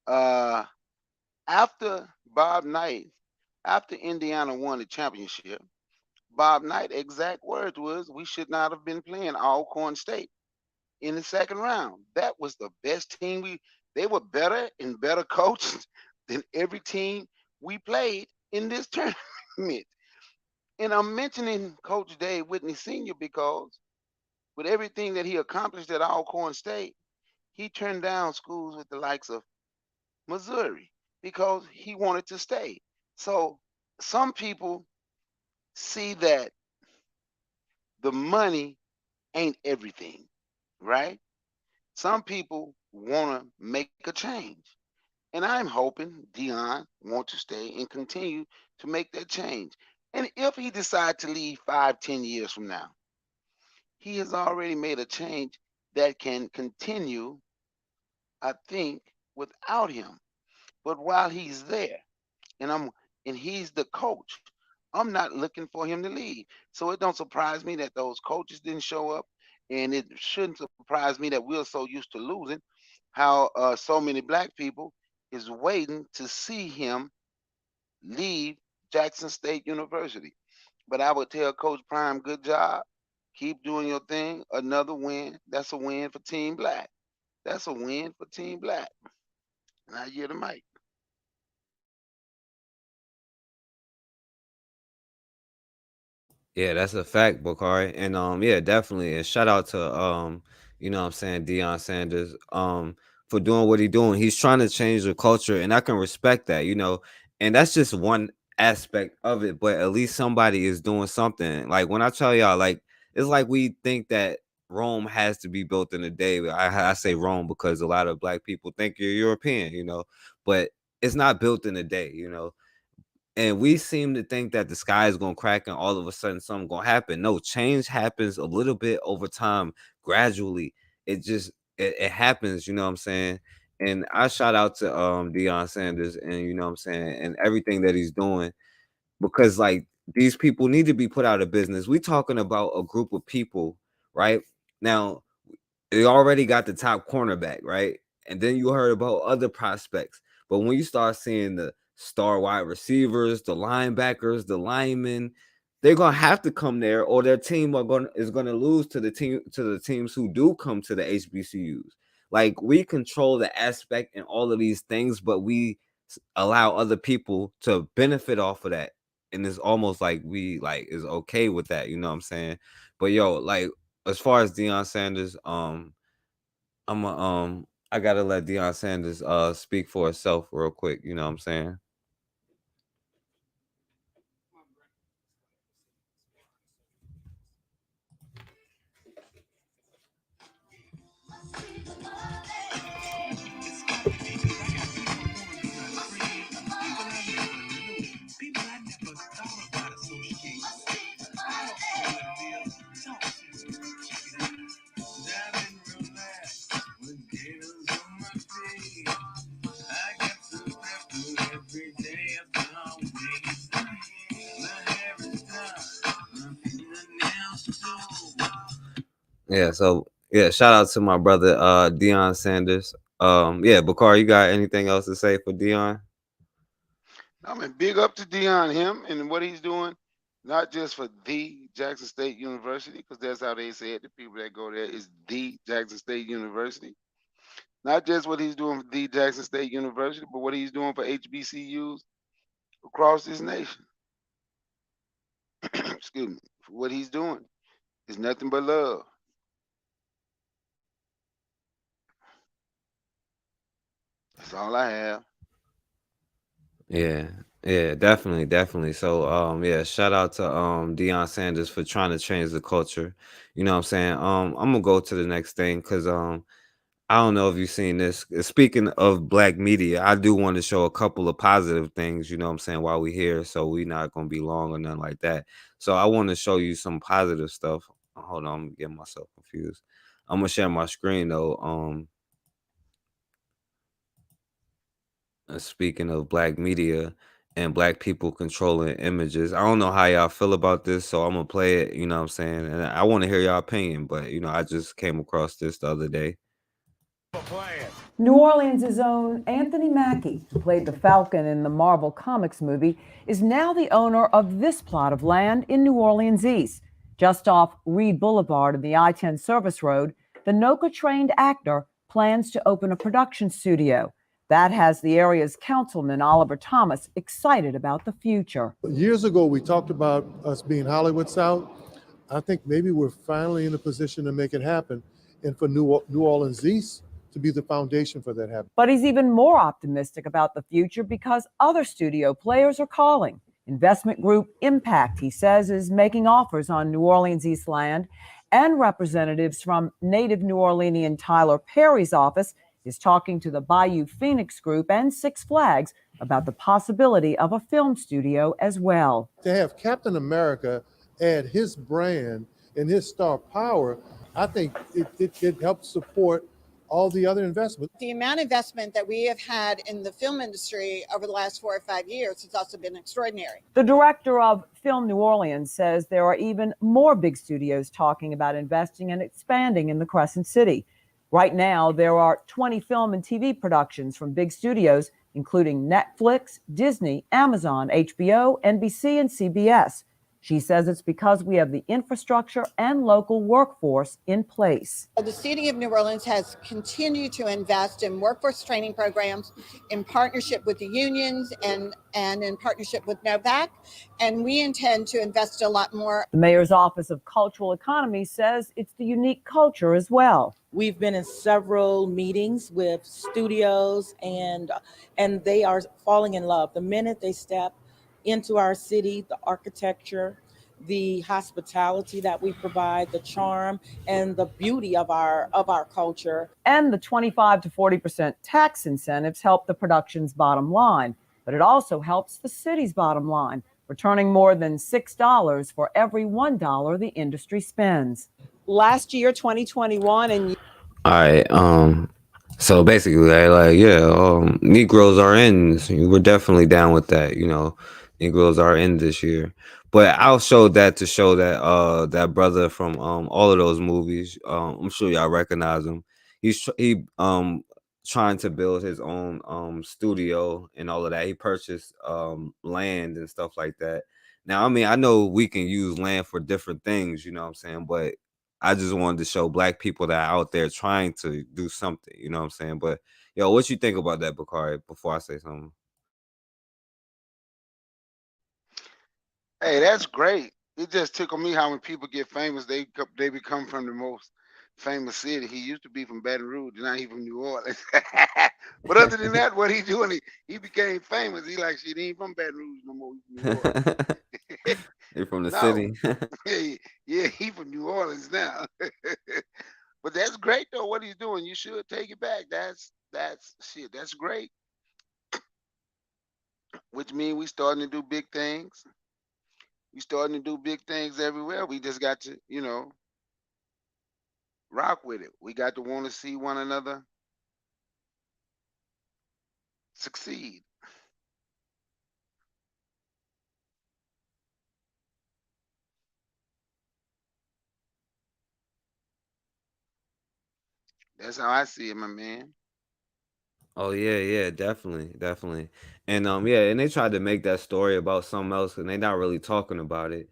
After Indiana won the championship, Bob Knight exact words was, "We should not have been playing Alcorn State in the second round. That was the best team. They were better and better coached than every team we played in this tournament." And I'm mentioning Coach Dave Whitney Sr. because with everything that he accomplished at Alcorn State, he turned down schools with the likes of Missouri because he wanted to stay. So some people see that the money ain't everything, right? Some people want to make a change. And I'm hoping Deion wants to stay and continue to make that change. And if he decides to leave 5-10 years from now, he has already made a change that can continue, I think, without him. But while he's there, and he's the coach, I'm not looking for him to leave. So it don't surprise me that those coaches didn't show up, and it shouldn't surprise me that we're so used to losing, how so many black people is waiting to see him leave Jackson State University. But I would tell Coach Prime, good job. Keep doing your thing. Another win. That's a win for Team Black. That's a win for Team Black. And I yield the mic. Yeah, that's a fact, Bakari. And yeah, definitely. And shout out to Deion Sanders for doing what he's doing. He's trying to change the culture, and I can respect that, and that's just one aspect of it, but at least somebody is doing something. Like when I tell y'all, like it's like we think that Rome has to be built in a day. I say Rome because a lot of black people think you're European, you know, but it's not built in a day, you know. And we seem to think that the sky is gonna crack and all of a sudden something gonna happen. No, change happens a little bit over time, gradually. It happens, you know what I'm saying? And I shout out to Deion Sanders and you know what I'm saying, and everything that he's doing because like these people need to be put out of business. We talking about a group of people, right? Now, they already got the top cornerback, right? And then you heard about other prospects. But when you start seeing the star wide receivers, the linebackers, the linemen, they're gonna have to come there, or their team is gonna lose to the teams who do come to the HBCUs. Like we control the aspect and all of these things, but we allow other people to benefit off of that. And it's almost like we like is okay with that, you know what I'm saying? But yo, like as far as Deion Sanders, I gotta let Deion Sanders speak for itself real quick, you know what I'm saying? Yeah, so yeah, shout out to my brother Deion Sanders. Yeah, Bakar, you got anything else to say for Deion? I mean, big up to Deion, him and what he's doing, not just for the Jackson State University, because that's how they say it. The people that go there is the Jackson State University. Not just what he's doing for the Jackson State University, but what he's doing for HBCUs across this nation. Excuse me. For what he's doing is nothing but love. That's all I have. Yeah, definitely. So yeah, shout out to Deion Sanders for trying to change the culture. You know what I'm saying? I'm gonna go to the next thing because I don't know if you've seen this. Speaking of black media, I do want to show a couple of positive things, you know what I'm saying, while we here. So we not gonna be long or nothing like that. So I want to show you some positive stuff. Hold on, I'm getting myself confused. I'm gonna share my screen though. Speaking of black media and black people controlling images, I don't know how y'all feel about this, so I'm gonna play it, you know what I'm saying? And I want to hear y'all opinion, but you know, I just came across this the other day. New Orleans' own Anthony Mackie, who played the Falcon in the Marvel Comics movie, is now the owner of this plot of land in New Orleans East. Just off Reed Boulevard and the I-10 service road, the NOCA-trained actor plans to open a production studio. That has the area's councilman, Oliver Thomas, excited about the future. Years ago, we talked about us being Hollywood South. I think maybe we're finally in a position to make it happen. And for New Orleans East to be the foundation for that happen. But he's even more optimistic about the future because other studio players are calling. Investment group Impact, he says, is making offers on New Orleans East land, and representatives from native New Orleanian Tyler Perry's office is talking to the Bayou Phoenix Group and Six Flags about the possibility of a film studio as well. To have Captain America add his brand and his star power, I think it helps support all the other investment. The amount of investment that we have had in the film industry over the last 4 or 5 years has also been extraordinary. The director of Film New Orleans says there are even more big studios talking about investing and expanding in the Crescent City. Right now, there are 20 film and TV productions from big studios, including Netflix, Disney, Amazon, HBO, NBC, and CBS. She says it's because we have the infrastructure and local workforce in place. The city of New Orleans has continued to invest in workforce training programs in partnership with the unions and in partnership with NOVAC, and we intend to invest a lot more. The mayor's Office of Cultural Economy says it's the unique culture as well. We've been in several meetings with studios, and they are falling in love. The minute they step into our city, the architecture, the hospitality that we provide, the charm and the beauty of our culture. And the 25 to 40% tax incentives help the production's bottom line, but it also helps the city's bottom line, returning more than $6 for every $1 the industry spends. Last year, 2021, and All right. So basically, Negroes are in. We're definitely down with that. Negroes are in this year. But I'll show that to show that that brother from all of those movies. I'm sure y'all recognize him. He trying to build his own studio and all of that. He purchased land and stuff like that. Now, I mean, I know we can use land for different things, you know what I'm saying? But I just wanted to show black people that are out there trying to do something, you know what I'm saying? But yo, what you think about that, Bakari, before I say something? Hey, that's great. It just tickled me how when people get famous, they become from the most famous city. He used to be from Baton Rouge, now he from New Orleans. But other than that, what he doing? He became famous. He like shit. He ain't from Baton Rouge no more. He from New Orleans. You're from the No, city. yeah, he from New Orleans now. But that's great though. What he's doing, you should take it back. That's shit. That's great. Which means we starting to do big things. We starting to do big things everywhere. We just got to, rock with it. We got to want to see one another succeed. That's how I see it, my man. Oh yeah, definitely. And and they tried to make that story about something else and they're not really talking about it,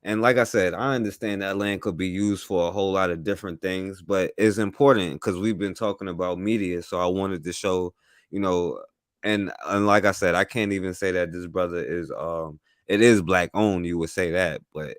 and like I said, I understand that land could be used for a whole lot of different things, but it's important because we've been talking about media, so I wanted to show, you know, and like I said, I can't even say that this brother is it is black owned, you would say that, but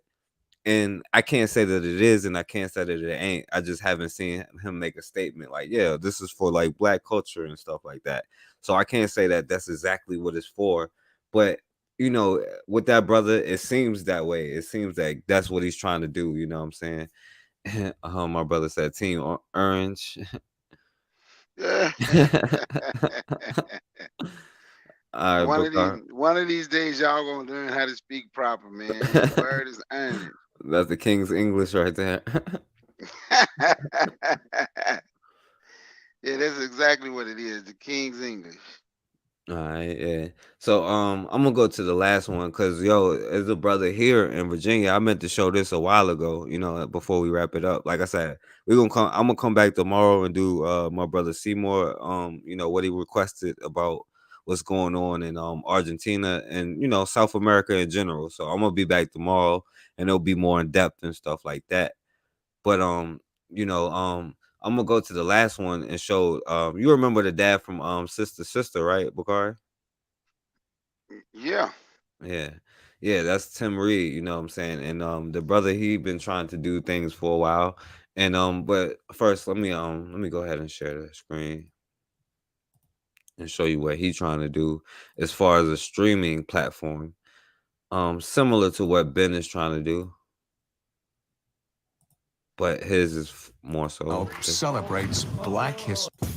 and I can't say that it is, and I can't say that it ain't. I just haven't seen him make a statement like, yeah, this is for like black culture and stuff like that. So I can't say that that's exactly what it's for. But, with that brother, it seems that way. It seems like that's what he's trying to do. You know what I'm saying? My brother said Team Orange. All right, One of these days, y'all gonna learn how to speak proper, man. The word is earned. That's the King's English right there. Yeah, that's exactly what it is. The King's English. All right, yeah. So I'm gonna go to the last one because as a brother here in Virginia, I meant to show this a while ago, before we wrap it up. Like I said, I'm gonna come back tomorrow and do my brother Seymour, what he requested about what's going on in Argentina and South America in general. So I'm gonna be back tomorrow and it'll be more in depth and stuff like that. But I'm gonna go to the last one and show. You remember the dad from Sister, right, Bakari? Yeah. Yeah. That's Tim Reed. You know what I'm saying? And the brother, he been trying to do things for a while. And but first, let me go ahead and share the screen and show you what he's trying to do as far as a streaming platform, similar to what Ben is trying to do. But his is more so celebrates Black history.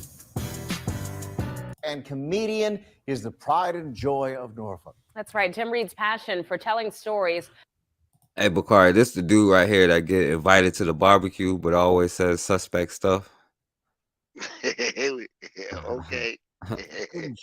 And comedian is the pride and joy of Norfolk. That's right. Tim Reed's passion for telling stories. Hey, Bakari, this the dude right here that get invited to the barbecue, but always says suspect stuff. Okay.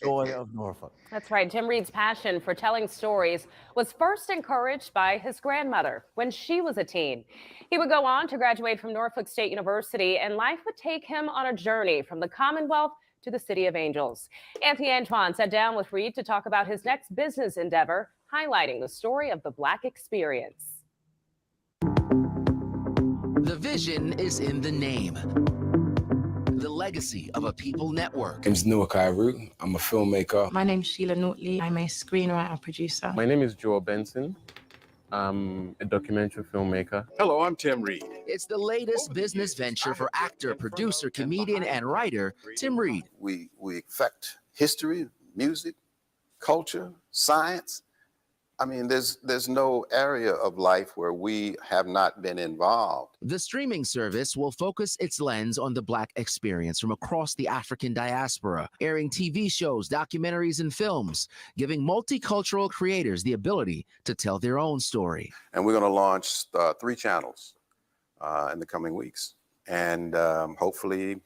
Joy of Norfolk. That's right. Tim Reed's passion for telling stories was first encouraged by his grandmother when she was a teen. He would go on to graduate from Norfolk State University, and life would take him on a journey from the Commonwealth to the City of Angels. Anthony Antoine sat down with Reed to talk about his next business endeavor, highlighting the story of the Black experience. The vision is in the name. The legacy of a people network. My name's Noah Kairu. I'm a filmmaker. My name's Sheila Notley. I'm a screenwriter producer. My name is Joel Benson. I'm a documentary filmmaker. Hello, I'm Tim Reed. It's the latest business venture for actor, producer, comedian, and writer Tim Reed. We affect history, music, culture, science. I mean, there's no area of life where we have not been involved. The streaming service will focus its lens on the Black experience from across the African diaspora, airing TV shows, documentaries, and films, giving multicultural creators the ability to tell their own story. And we're going to launch 3 channels in the coming weeks. And hopefully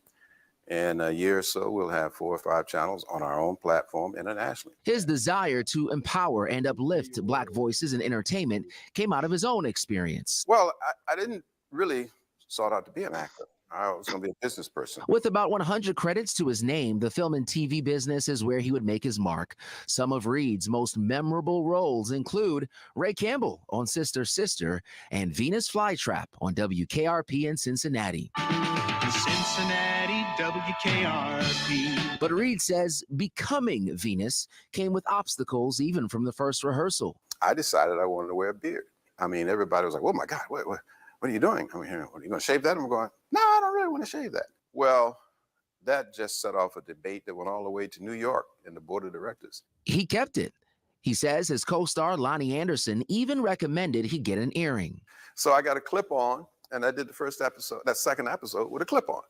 in a year or so, we'll have 4 or 5 channels on our own platform internationally. His desire to empower and uplift Black voices in entertainment came out of his own experience. Well, I didn't really sought out to be an actor. I was going to be a business person. With about 100 credits to his name, the film and TV business is where he would make his mark. Some of Reed's most memorable roles include Ray Campbell on Sister Sister and Venus Flytrap on WKRP in Cincinnati. Cincinnati, WKRP. But Reed says becoming Venus came with obstacles even from the first rehearsal. I decided I wanted to wear a beard. I mean, everybody was like, oh my God, what are you doing? I mean, are you going to shave that? I'm going, no, I don't really want to shave that. Well, that just set off a debate that went all the way to New York and the board of directors. He kept it. He says his co-star Lonnie Anderson even recommended he get an earring. So I got a clip on, and I did the first episode, that second episode, with a clip on.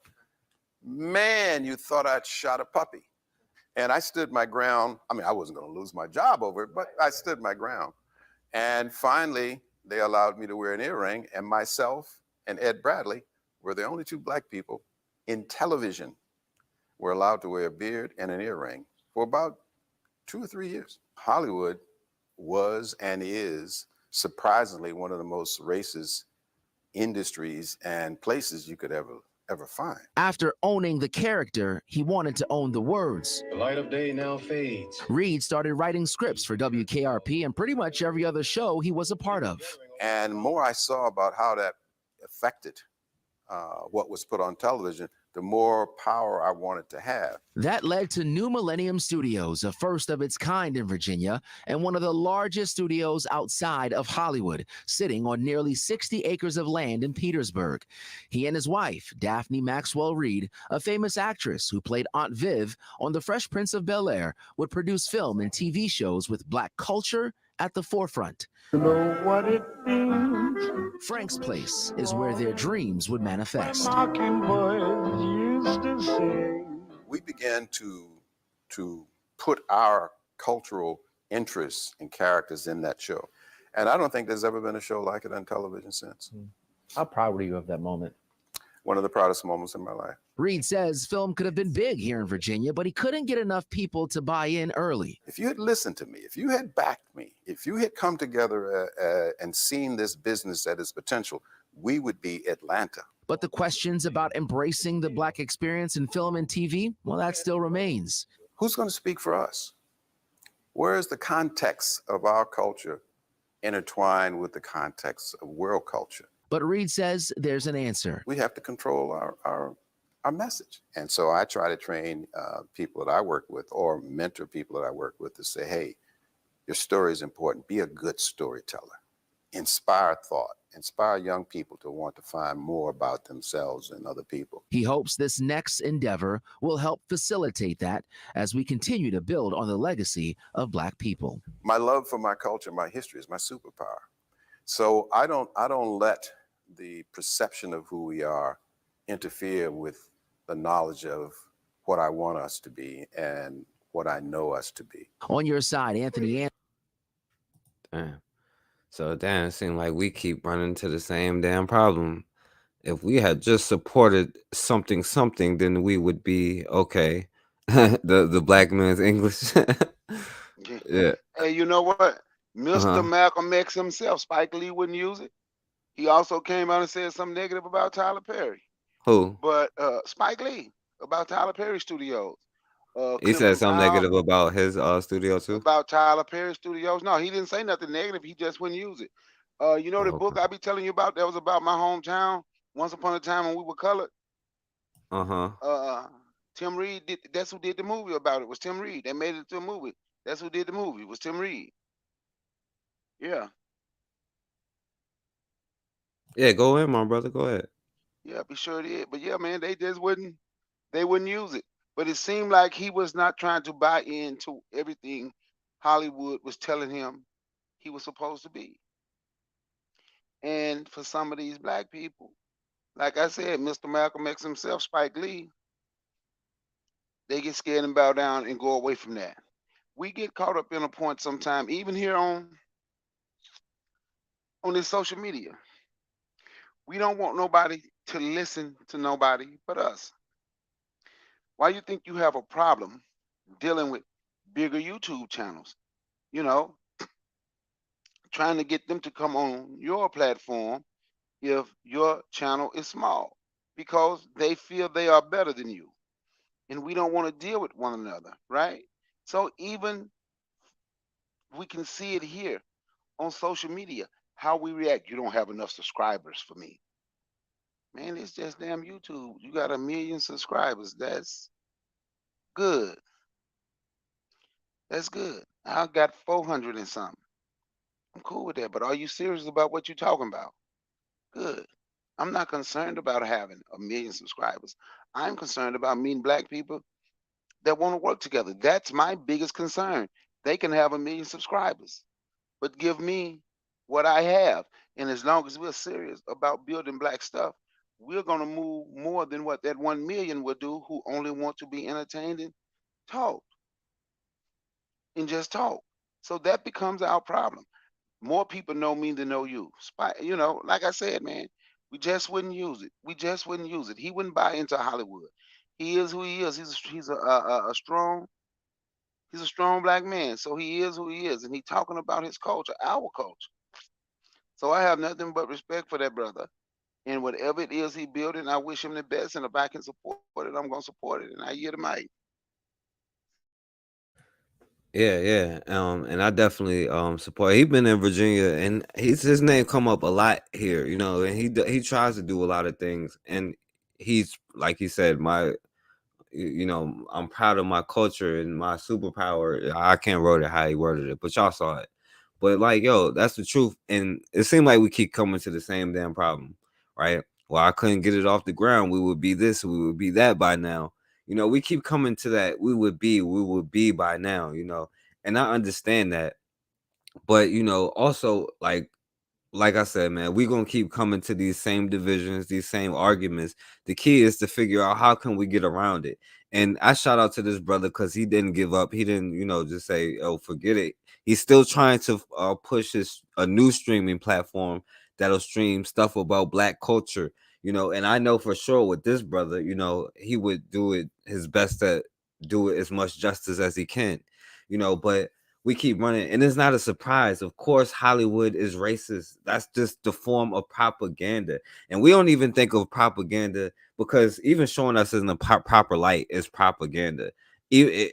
Man, you thought I'd shot a puppy. And I stood my ground. I mean, I wasn't going to lose my job over it, but I stood my ground. And finally, they allowed me to wear an earring, and myself and Ed Bradley were the only 2 Black people in television were allowed to wear a beard and an earring for about 2 or 3 years. Hollywood was and is surprisingly one of the most racist industries and places you could ever find. After owning the character, he wanted to own the words. The light of day now fades. Reed started writing scripts for WKRP and pretty much every other show he was a part of. And more I saw about how that affected what was put on television, the more power I wanted to have. That led to New Millennium Studios, a first of its kind in Virginia, and one of the largest studios outside of Hollywood, sitting on nearly 60 acres of land in Petersburg. He and his wife, Daphne Maxwell Reid, a famous actress who played Aunt Viv on The Fresh Prince of Bel-Air, would produce film and TV shows with Black culture at the forefront. You know what it means. Frank's Place is where their dreams would manifest. Mockingbirds used to sing. We began to put our cultural interests and characters in that show. And I don't think there's ever been a show like it on television since. How proud were you of that moment? One of the proudest moments in my life. Reed says film could have been big here in Virginia, but he couldn't get enough people to buy in early. If you had listened to me, if you had backed me, if you had come together and seen this business at its potential, we would be Atlanta. But the questions about embracing the Black experience in film and TV, well, that still remains. Who's going to speak for us? Where is the context of our culture intertwined with the context of world culture? But Reed says there's an answer. We have to control our message. And so I try to train people that I work with or mentor people that I work with to say, hey, your story is important. Be a good storyteller. Inspire thought. Inspire young people to want to find more about themselves and other people. He hopes this next endeavor will help facilitate that as we continue to build on the legacy of Black people. My love for my culture, my history is my superpower. So I don't let the perception of who we are interfere with the knowledge of what I want us to be and what I know us to be. On your side, Anthony. Damn. So damn, it seems like we keep running into the same damn problem. If we had just supported something, then we would be okay. the Black man's English. Yeah. Hey, you know what? Mr. Malcolm X himself, Spike Lee, wouldn't use it. He also came out and said something negative about Tyler Perry. Who? But Spike Lee, about Tyler Perry Studios. He said something negative about his studio too? About Tyler Perry Studios. No, he didn't say nothing negative. He just wouldn't use it. You know the book I be telling you about that was about my hometown, Once Upon a Time When We Were Colored? Tim Reed, that's who did the movie about it, was Tim Reed. They made it to a movie. That's who did the movie, was Tim Reed. Yeah. Yeah, go ahead, my brother. Go ahead. Yeah, be sure it is. But yeah, man, they wouldn't use it. But it seemed like he was not trying to buy into everything Hollywood was telling him he was supposed to be. And for some of these black people, like I said, Mr. Malcolm X himself, Spike Lee, they get scared and bow down and go away from that. We get caught up in a point sometime, even here on this social media. We don't want nobody to listen to nobody but us. Why you think you have a problem dealing with bigger YouTube channels? You know, trying to get them to come on your platform if your channel is small, because they feel they are better than you. And we don't want to deal with one another, right? So even we can see it here on social media, how we react. You don't have enough subscribers for me. Man, it's just damn YouTube. You got 1 million subscribers. That's good. That's good. I got 400 and something. I'm cool with that. But are you serious about what you're talking about? Good. I'm not concerned about having 1 million subscribers. I'm concerned about meeting black people that want to work together. That's my biggest concern. They can have 1 million subscribers, but give me what I have. And as long as we're serious about building black stuff, we're going to move more than what that 1 million will do, who only want to be entertained and talk. And just talk. So that becomes our problem. More people know me than know you. You know, like I said, man, we just wouldn't use it. We just wouldn't use it. He wouldn't buy into Hollywood. He is who he is. He's a strong black man. So he is who he is, and he's talking about his culture, our culture. So I have nothing but respect for that brother. And whatever it is he building, I wish him the best. And if I can support it, I'm gonna support it. And I hear the mic. Yeah. And I definitely support. He been in Virginia, and his name come up a lot here, you know. And he tries to do a lot of things, and he's like he said, you know, I'm proud of my culture and my superpower. I can't word it how he worded it, but y'all saw it. But like, yo, that's the truth. And it seemed like we keep coming to the same damn problem, right? Well, I couldn't get it off the ground. We would be this, we would be that by now. You know, we keep coming to that. We would be by now, you know. And I understand that. But, you know, also like I said, man, we're gonna keep coming to these same divisions, these same arguments. The key is to figure out how can we get around it. And I shout out to this brother because he didn't give up. He didn't, you know, just say, "Oh, forget it." He's still trying to push a new streaming platform that'll stream stuff about black culture, you know. And I know for sure with this brother, you know, he would do it his best to do it as much justice as he can, you know. But we keep running, and it's not a surprise. Of course, Hollywood is racist. That's just the form of propaganda, and we don't even think of propaganda because even showing us in the proper light is propaganda.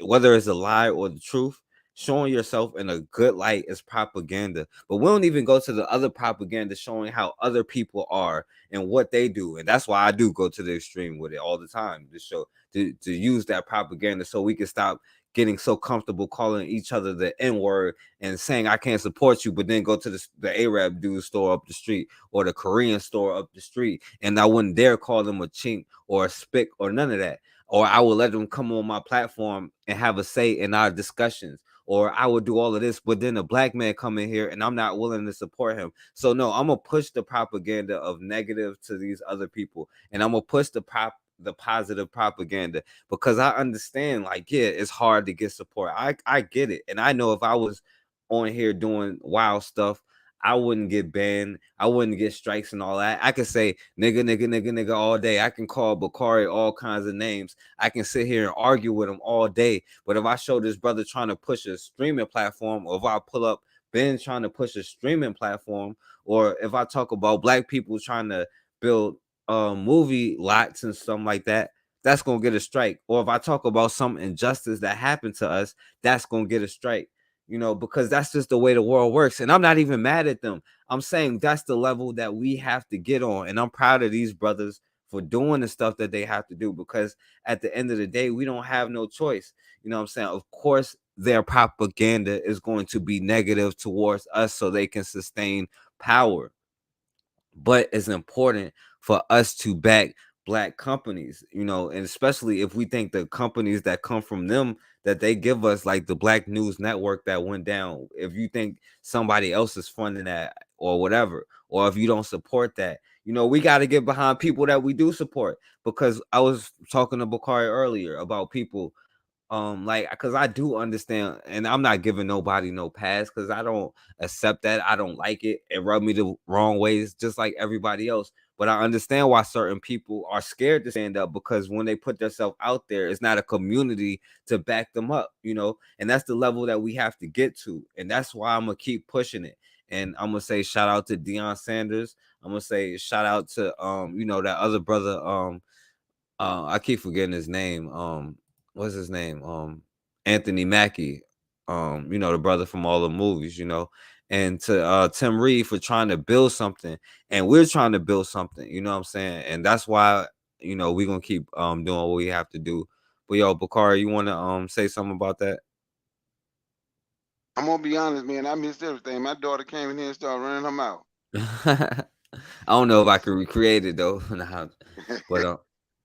Whether it's a lie or the truth, showing yourself in a good light is propaganda. But we don't even go to the other propaganda showing how other people are and what they do, and that's why I do go to the extreme with it all the time to show to use that propaganda so we can stop getting so comfortable calling each other the N-word and saying I can't support you, but then go to the Arab dude store up the street or the Korean store up the street, and I wouldn't dare call them a chink or a spick or none of that. Or I will let them come on my platform and have a say in our discussions. Or I would do all of this, but then a black man come in here and I'm not willing to support him. So no, I'm gonna push the propaganda of negative to these other people, and I'm gonna push the positive propaganda because I understand, like, yeah, it's hard to get support. I get it. And I know if I was on here doing wild stuff, I wouldn't get banned. I wouldn't get strikes and all that. I could say nigga all day. I can call Bakari all kinds of names. I can sit here and argue with him all day. But if I show this brother trying to push a streaming platform, or if I pull up Ben trying to push a streaming platform, or if I talk about black people trying to build movie lots and stuff like that, that's gonna get a strike. Or if I talk about some injustice that happened to us, that's gonna get a strike, you know, because that's just the way the world works. And I'm not even mad at them. I'm saying that's the level that we have to get on. And I'm proud of these brothers for doing the stuff that they have to do, because at the end of the day, we don't have no choice. You know what I'm saying? Of course, their propaganda is going to be negative towards us so they can sustain power. But it's important for us to back black companies, you know, and especially if we think the companies that come from them that they give us, like the Black News Network that went down, if you think somebody else is funding that or whatever, or if you don't support that, you know, we got to get behind people that we do support. Because I was talking to Bakari earlier about people like, because I do understand, and I'm not giving nobody no pass because I don't accept that. I don't like it. It rubbed me the wrong ways, just like everybody else. But I understand why certain people are scared to stand up, because when they put themselves out there, it's not a community to back them up, you know. And that's the level that we have to get to, and that's why I'm gonna keep pushing it. And I'm gonna say shout out to Deion Sanders. I'm gonna say shout out to you know, that other brother, I keep forgetting his name. What's his name? Anthony Mackie. You know, the brother from all the movies, you know. And to Tim Reed for trying to build something. And we're trying to build something, you know what I'm saying? And that's why, you know, we're gonna keep doing what we have to do. But yo, Bakari, you wanna say something about that? I'm gonna be honest, man. I missed everything. My daughter came in here and started running her mouth. I don't know if I could recreate it though. Nah,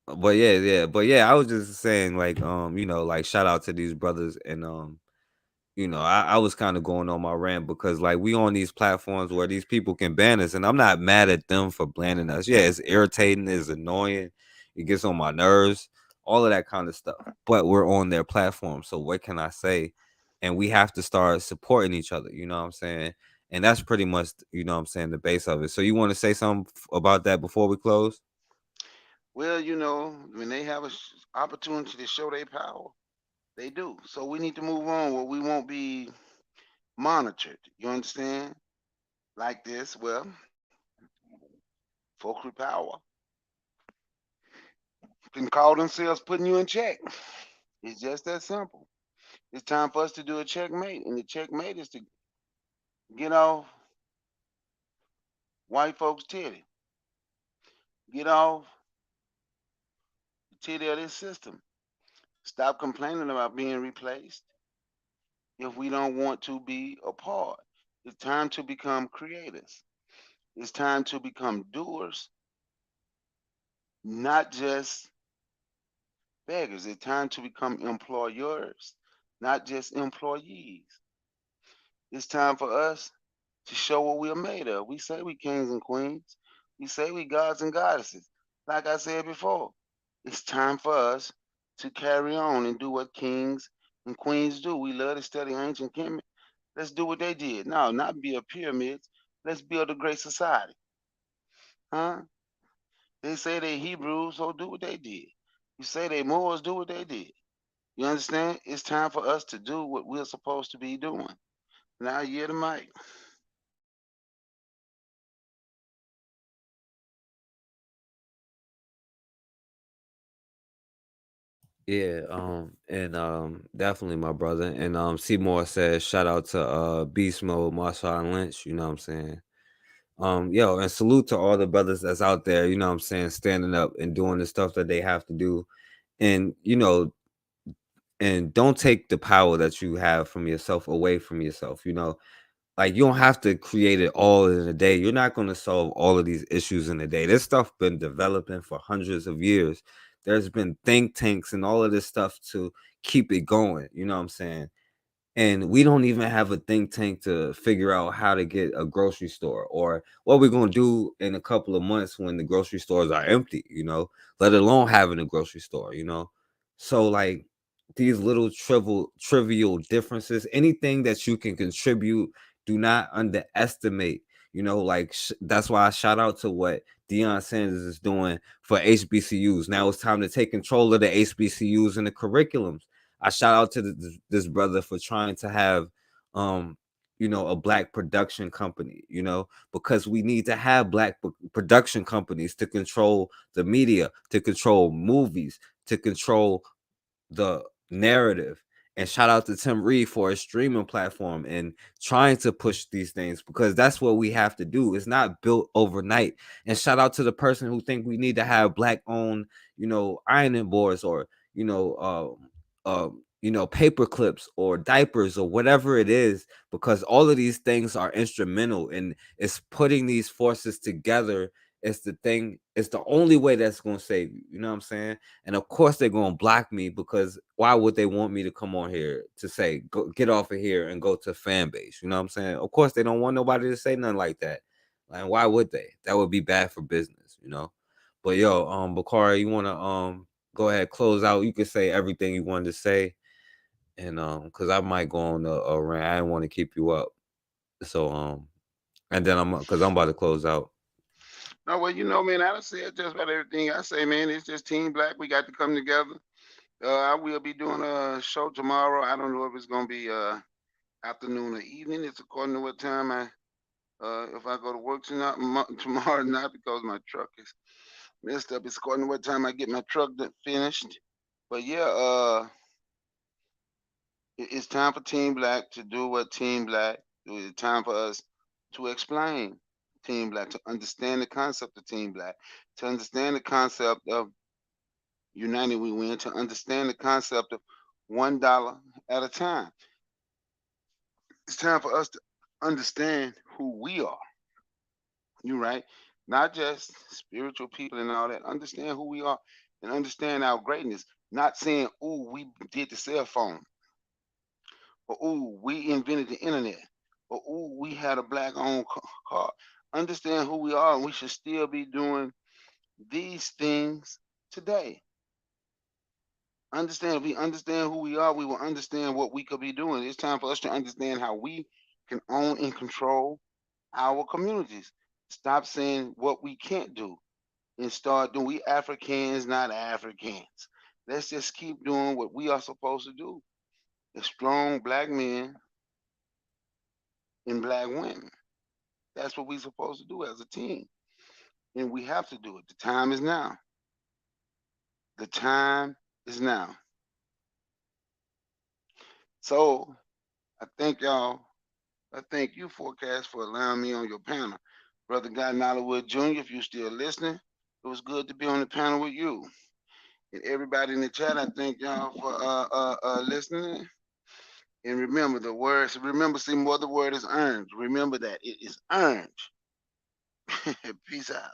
but yeah, I was just saying, like, you know, like, shout out to these brothers. And you know, I was kind of going on my rant because, like, we on these platforms where these people can ban us, and I'm not mad at them for banning us. Yeah, it's irritating, it's annoying, it gets on my nerves, all of that kind of stuff. But we're on their platform, so what can I say? And we have to start supporting each other, you know what I'm saying? And that's pretty much, you know what I'm saying, the base of it. So you want to say something about that before we close? Well, you know, when they have an opportunity to show their power, they do. So we need to move on where we won't be monitored. You understand? Like this. Well, folks with power can call themselves putting you in check. It's just that simple. It's time for us to do a checkmate, and the checkmate is to get off white folks' titty. Get off the titty of this system. Stop complaining about being replaced if we don't want to be a part. It's time to become creators. It's time to become doers, not just beggars. It's time to become employers, not just employees. It's time for us to show what we are made of. We say we kings and queens. We say we gods and goddesses. Like I said before, it's time for us to carry on and do what kings and queens do. We love to study ancient Kemet. Let's do what they did. No, not build pyramids. Let's build a great society. Huh? They say they Hebrews, so do what they did. You say they Moors, do what they did. You understand? It's time for us to do what we're supposed to be doing. Now, yeah, the mic. Yeah, and definitely my brother. And Seymour says shout out to Beast Mode, Marshawn Lynch, you know what I'm saying? Yo, and salute to all the brothers that's out there, you know what I'm saying, standing up and doing the stuff that they have to do. And you know, and don't take the power that you have from yourself away from yourself, you know. Like, you don't have to create it all in a day. You're not going to solve all of these issues in a day. This stuff been developing for hundreds of years. There's been think tanks and all of this stuff to keep it going, you know what I'm saying? And we don't even have a think tank to figure out how to get a grocery store, or what we're going to do in a couple of months when the grocery stores are empty, you know, let alone having a grocery store, you know. So, like, these little trivial differences, anything that you can contribute, do not underestimate, you know. Like, that's why I shout out to what Deion Sanders is doing for HBCUs. Now it's time to take control of the HBCUs and the curriculums. I shout out to this brother for trying to have, you know, a black production company, you know, because we need to have black production companies to control the media, to control movies, to control the narrative. And shout out to Tim Reed for his streaming platform and trying to push these things, because that's what we have to do. It's not built overnight. And shout out to the person who think we need to have black owned, you know, ironing boards, or, you know, paper clips or diapers or whatever it is, because all of these things are instrumental, and it's putting these forces together it's the thing, it's the only way that's gonna save you. You know what I'm saying? And of course they're gonna block me, because why would they want me to come on here to say go get off of here and go to fan base? You know what I'm saying? Of course they don't want nobody to say nothing like that. Like, why would they? That would be bad for business, you know. But yo, Bakari, you wanna go ahead, close out. You can say everything you wanted to say, and because I might go on a rant. I didn't want to keep you up. So and then because I'm about to close out. No, well, you know, man, I done said just about everything I say, man. It's just Team Black. We got to come together. I will be doing a show tomorrow. I don't know if it's gonna be afternoon or evening. It's according to what time if I go to work tonight, tomorrow night, because my truck is messed up. It's according to what time I get my truck finished. But yeah, it's time for Team Black to do what Team Black do. It's time for us to explain Team Black, to understand the concept of Team Black, to understand the concept of United We Win, to understand the concept of $1 at a time. It's time for us to understand who we are. You right? Not just spiritual people and all that. Understand who we are and understand our greatness. Not saying, "Ooh, we did the cell phone," or "Ooh, we invented the internet," or "Ooh, we had a black-owned car." Understand who we are, and we should still be doing these things today. Understand, if we understand who we are, we will understand what we could be doing. It's time for us to understand how we can own and control our communities. Stop saying what we can't do and start doing. We Africans, not Africans. Let's just keep doing what we are supposed to do. As strong black men and black women. That's what we're supposed to do as a team. And we have to do it. The time is now. The time is now. So I thank y'all. I thank you, Forecast, for allowing me on your panel. Brother Guy Nollywood Jr., if you're still listening, it was good to be on the panel with you. And everybody in the chat, I thank y'all for listening. And remember the words, see more, the word is earned. Remember that it is earned. Peace out.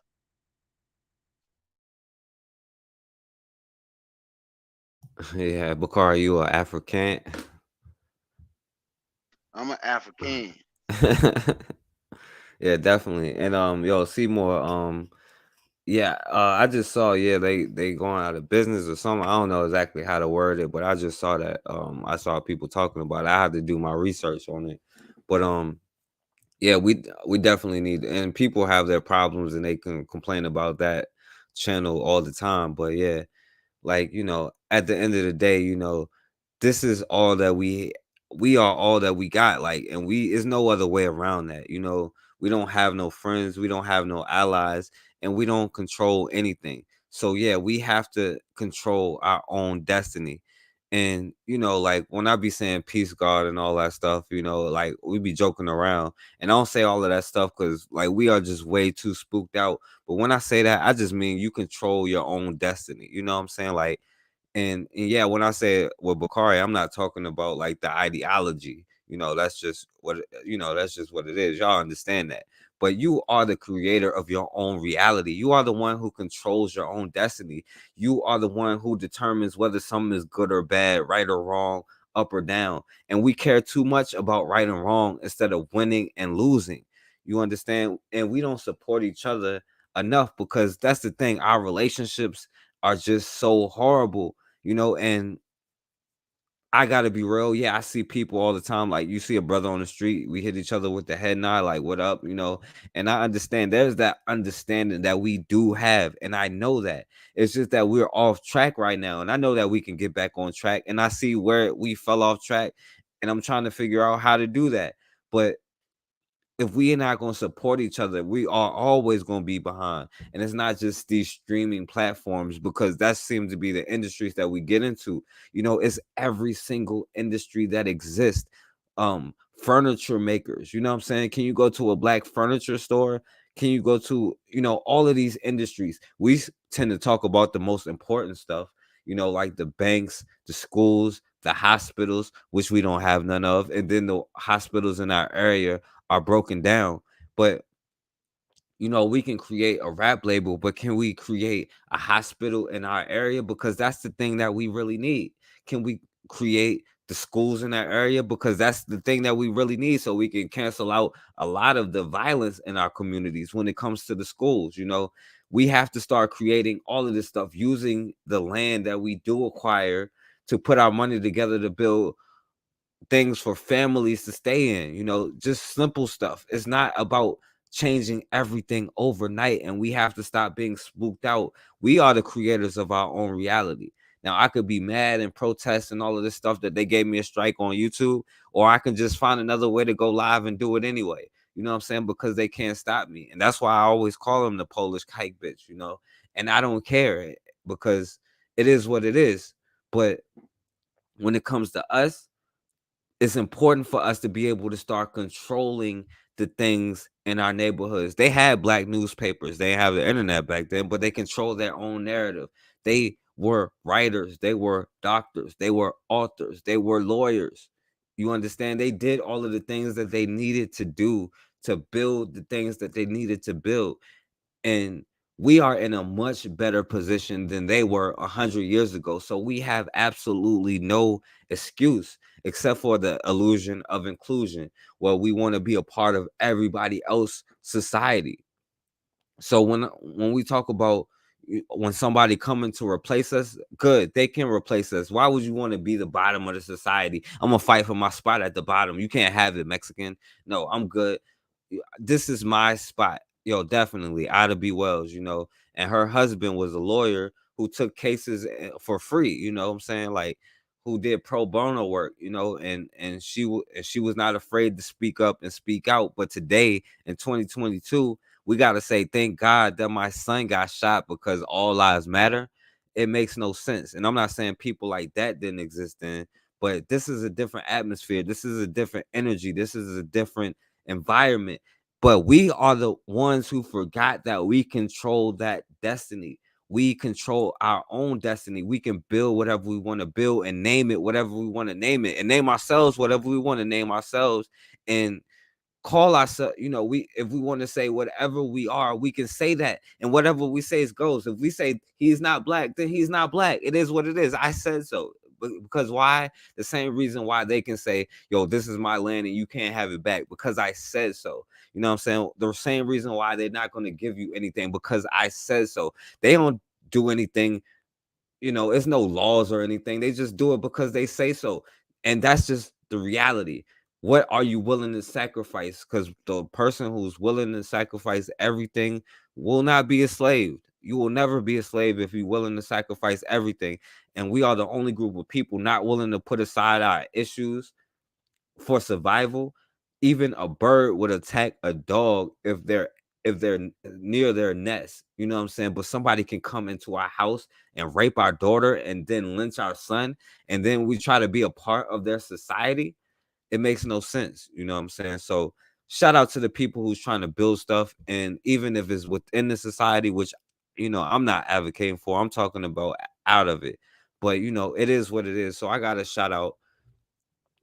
Yeah, Bakari, you are African. I'm an African. Yeah, definitely. And yo, Seymour, yeah, I just saw, yeah, they going out of business or something. I don't know exactly how to word it, but I just saw that. I saw people talking about it. I had to do my research on it. But yeah, we definitely need, and people have their problems and they can complain about that channel all the time. But yeah, like, you know, at the end of the day, you know, this is all that we are all that we got. Like, and there's no other way around that. You know, we don't have no friends, we don't have no allies, and we don't control anything. So yeah, we have to control our own destiny. And you know, like when I be saying peace, God, and all that stuff, you know, like we be joking around, and I don't say all of that stuff because like we are just way too spooked out. But when I say that, I just mean you control your own destiny. You know what I'm saying? Like, and yeah, when I say with Bakari, I'm not talking about like the ideology. You know, that's just what that's just what it is. Y'all understand that. But you are the creator of your own reality. You are the one who controls your own destiny. You are the one who determines whether something is good or bad, right or wrong, up or down. And we care too much about right and wrong instead of winning and losing. You understand? And we don't support each other enough, because that's the thing. Our relationships are just so horrible, you know. And I gotta be real. Yeah, I see people all the time. Like, you see a brother on the street, we hit each other with the head nod, like, what up, you know. And I understand there's that understanding that we do have. And I know that it's just that we're off track right now. And I know that we can get back on track. And I see where we fell off track. And I'm trying to figure out how to do that. But if we are not going to support each other, we are always going to be behind. And it's not just these streaming platforms, because that seems to be the industries that we get into. You know, it's every single industry that exists. Furniture makers, you know what I'm saying? Can you go to a black furniture store? Can you go to, you know, all of these industries? We tend to talk about the most important stuff, you know, like the banks, the schools, the hospitals, which we don't have none of. And then the hospitals in our area are broken down. But you know, we can create a rap label, but can we create a hospital in our area? Because that's the thing that we really need. Can we create the schools in that area? Because that's the thing that we really need, so we can cancel out a lot of the violence in our communities when it comes to the schools. You know, we have to start creating all of this stuff using the land that we do acquire to put our money together to build things for families to stay in, you know, just simple stuff. It's not about changing everything overnight, and we have to stop being spooked out. We are the creators of our own reality. Now, I could be mad and protest and all of this stuff that they gave me a strike on YouTube, or I can just find another way to go live and do it anyway. You know what I'm saying? Because they can't stop me. And that's why I always call them the Polish kike bitch, you know, and I don't care because it is what it is. But when it comes to us, it's important for us to be able to start controlling the things in our neighborhoods. They had black newspapers, they have the internet back then, but they control their own narrative. They were writers, they were doctors, they were authors, they were lawyers. You understand? They did all of the things that they needed to do to build the things that they needed to build. And we are in a much better position than they were 100 years ago. So we have absolutely no excuse except for the illusion of inclusion, where we want to be a part of everybody else's society. So when we talk about when somebody coming to replace us, good, they can replace us. Why would you want to be the bottom of the society? I'm gonna fight for my spot at the bottom. You can't have it, Mexican. No, I'm good. This is my spot. Yo, definitely Ida B. Wells, you know, and her husband was a lawyer who took cases for free, you know what I'm saying? Like, who did pro bono work, you know, and she was not afraid to speak up and speak out. But today in 2022, we got to say, thank God that my son got shot, because all lives matter. It makes no sense. And I'm not saying people like that didn't exist then, but this is a different atmosphere. This is a different energy. This is a different environment. But we are the ones who forgot that we control that destiny. We control our own destiny. We can build whatever we want to build and name it whatever we want to name it, and name ourselves whatever we want to name ourselves, and call ourselves, you know, if we want to say whatever we are, we can say that, and whatever we say goes. If we say he's not black, then he's not black. It is what it is. I said so. Because why? The same reason why they can say, yo, this is my land and you can't have it back, because I said so. You know what I'm saying? The same reason why they're not going to give you anything, because I said so. They don't do anything, you know, it's no laws or anything. They just do it because they say so. And that's just the reality. What are you willing to sacrifice? Because the person who's willing to sacrifice everything will not be a slave. You will never be a slave if you're willing to sacrifice everything. And we are the only group of people not willing to put aside our issues for survival. Even a bird would attack a dog if they're near their nest. You know what I'm saying? But somebody can come into our house and rape our daughter and then lynch our son, and then we try to be a part of their society. It makes no sense. You know what I'm saying? So shout out to the people who's trying to build stuff. And even if it's within the society, which, you know, I'm not advocating for, I'm talking about out of it. But, you know, it is what it is. So I got to shout out.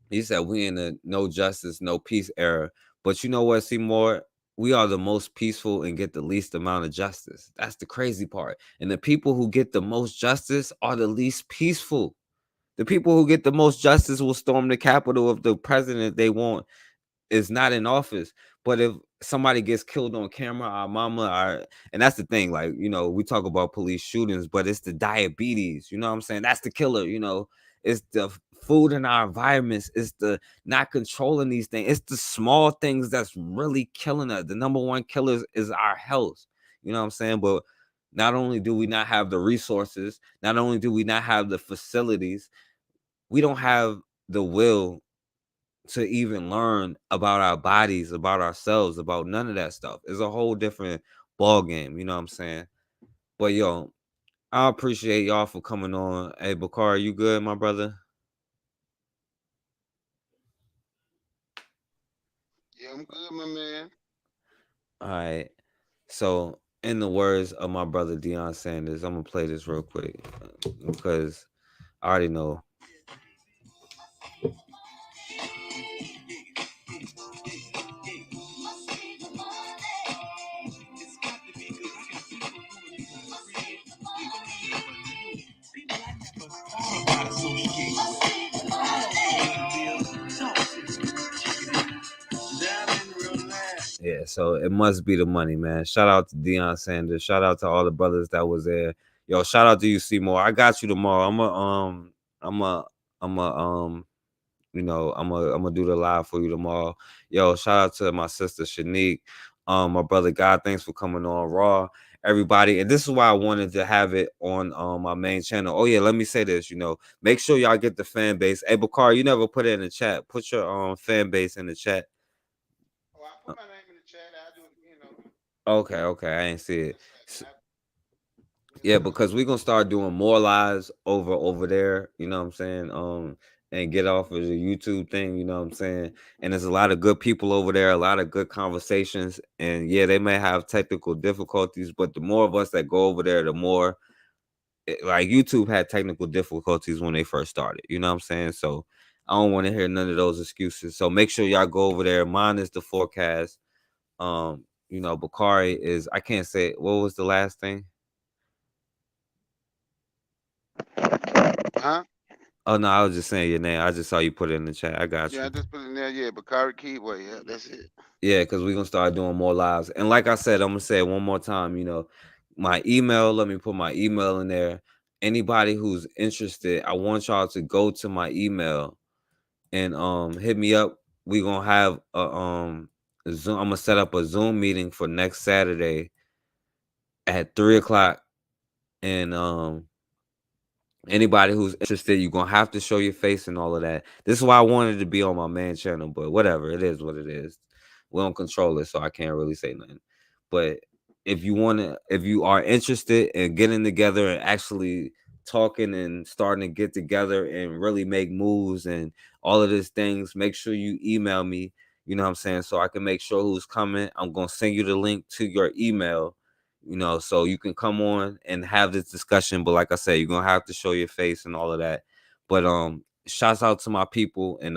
He said we in a no justice, no peace era. But you know what, Seymour? We are the most peaceful and get the least amount of justice. That's the crazy part. And the people who get the most justice are the least peaceful. The people who get the most justice will storm the Capitol if the president they want is not in office. But if somebody gets killed on camera, our mama, and that's the thing, like, you know, we talk about police shootings, but it's the diabetes, you know what I'm saying? That's the killer, you know, it's the food in our environments, it's the not controlling these things, it's the small things that's really killing us. The number one killer is our health, you know what I'm saying? But not only do we not have the resources, not only do we not have the facilities, we don't have the will to even learn about our bodies, about ourselves, about none of that stuff. It's a whole different ball game, you know what I'm saying? But yo, I appreciate y'all for coming on. Hey, Bakar, you good, my brother? Yeah, I'm good, my man. All right. So, in the words of my brother Deion Sanders, I'm gonna play this real quick because I already know. Yeah, so it must be the money, man. Shout out to Deion Sanders. Shout out to all the brothers that was there. Yo, shout out to you, Seymour. I got you tomorrow. I'm gonna do the live for you tomorrow. Yo, shout out to my sister Shanique, my brother God. Thanks for coming on Raw, everybody. And this is why I wanted to have it on my main channel. Oh yeah, let me say this. Make sure y'all get the fan base. Hey, Bakar, you never put it in the chat. Put your fan base in the chat. Oh, I put my name in the chat. I do it, Okay, I ain't see it. Yeah, because we're gonna start doing more lives over there, you know what I'm saying? And get off of the YouTube thing, you know what I'm saying? And there's a lot of good people over there, a lot of good conversations. And yeah, they may have technical difficulties, but the more of us that go over there, the more like YouTube had technical difficulties when they first started, you know what I'm saying? So I don't want to hear none of those excuses. So make sure y'all go over there. Mine is the forecast. Bakari is, I can't say, what was the last thing? Huh? Oh no, I was just saying your name. I just saw you put it in the chat. I got you. Yeah, I just put it in there. Yeah, Bakari Keyway. Yeah, that's it. Yeah, because we're gonna start doing more lives. And like I said, I'm gonna say it one more time, my email, let me put my email in there. Anybody who's interested, I want y'all to go to my email and hit me up. We're gonna have a Zoom. I'm gonna set up a Zoom meeting for next Saturday at 3:00. And anybody who's interested, you're gonna have to show your face and all of that. This is why I wanted to be on my main channel, but whatever, it is what it is. We don't control it, so I can't really say nothing. But if you are interested in getting together and actually talking and starting to get together and really make moves and all of these things, make sure you email me, you know what I'm saying, so I can make sure who's coming. I'm gonna send you the link to your email, so you can come on and have this discussion. But like I said, you're gonna have to show your face and all of that. But shouts out to my people, and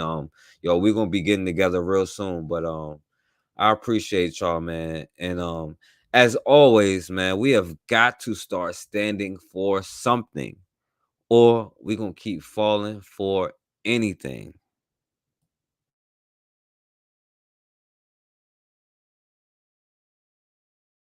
we're gonna be getting together real soon. But I appreciate y'all, man. And as always, man, we have got to start standing for something, or we're gonna keep falling for anything.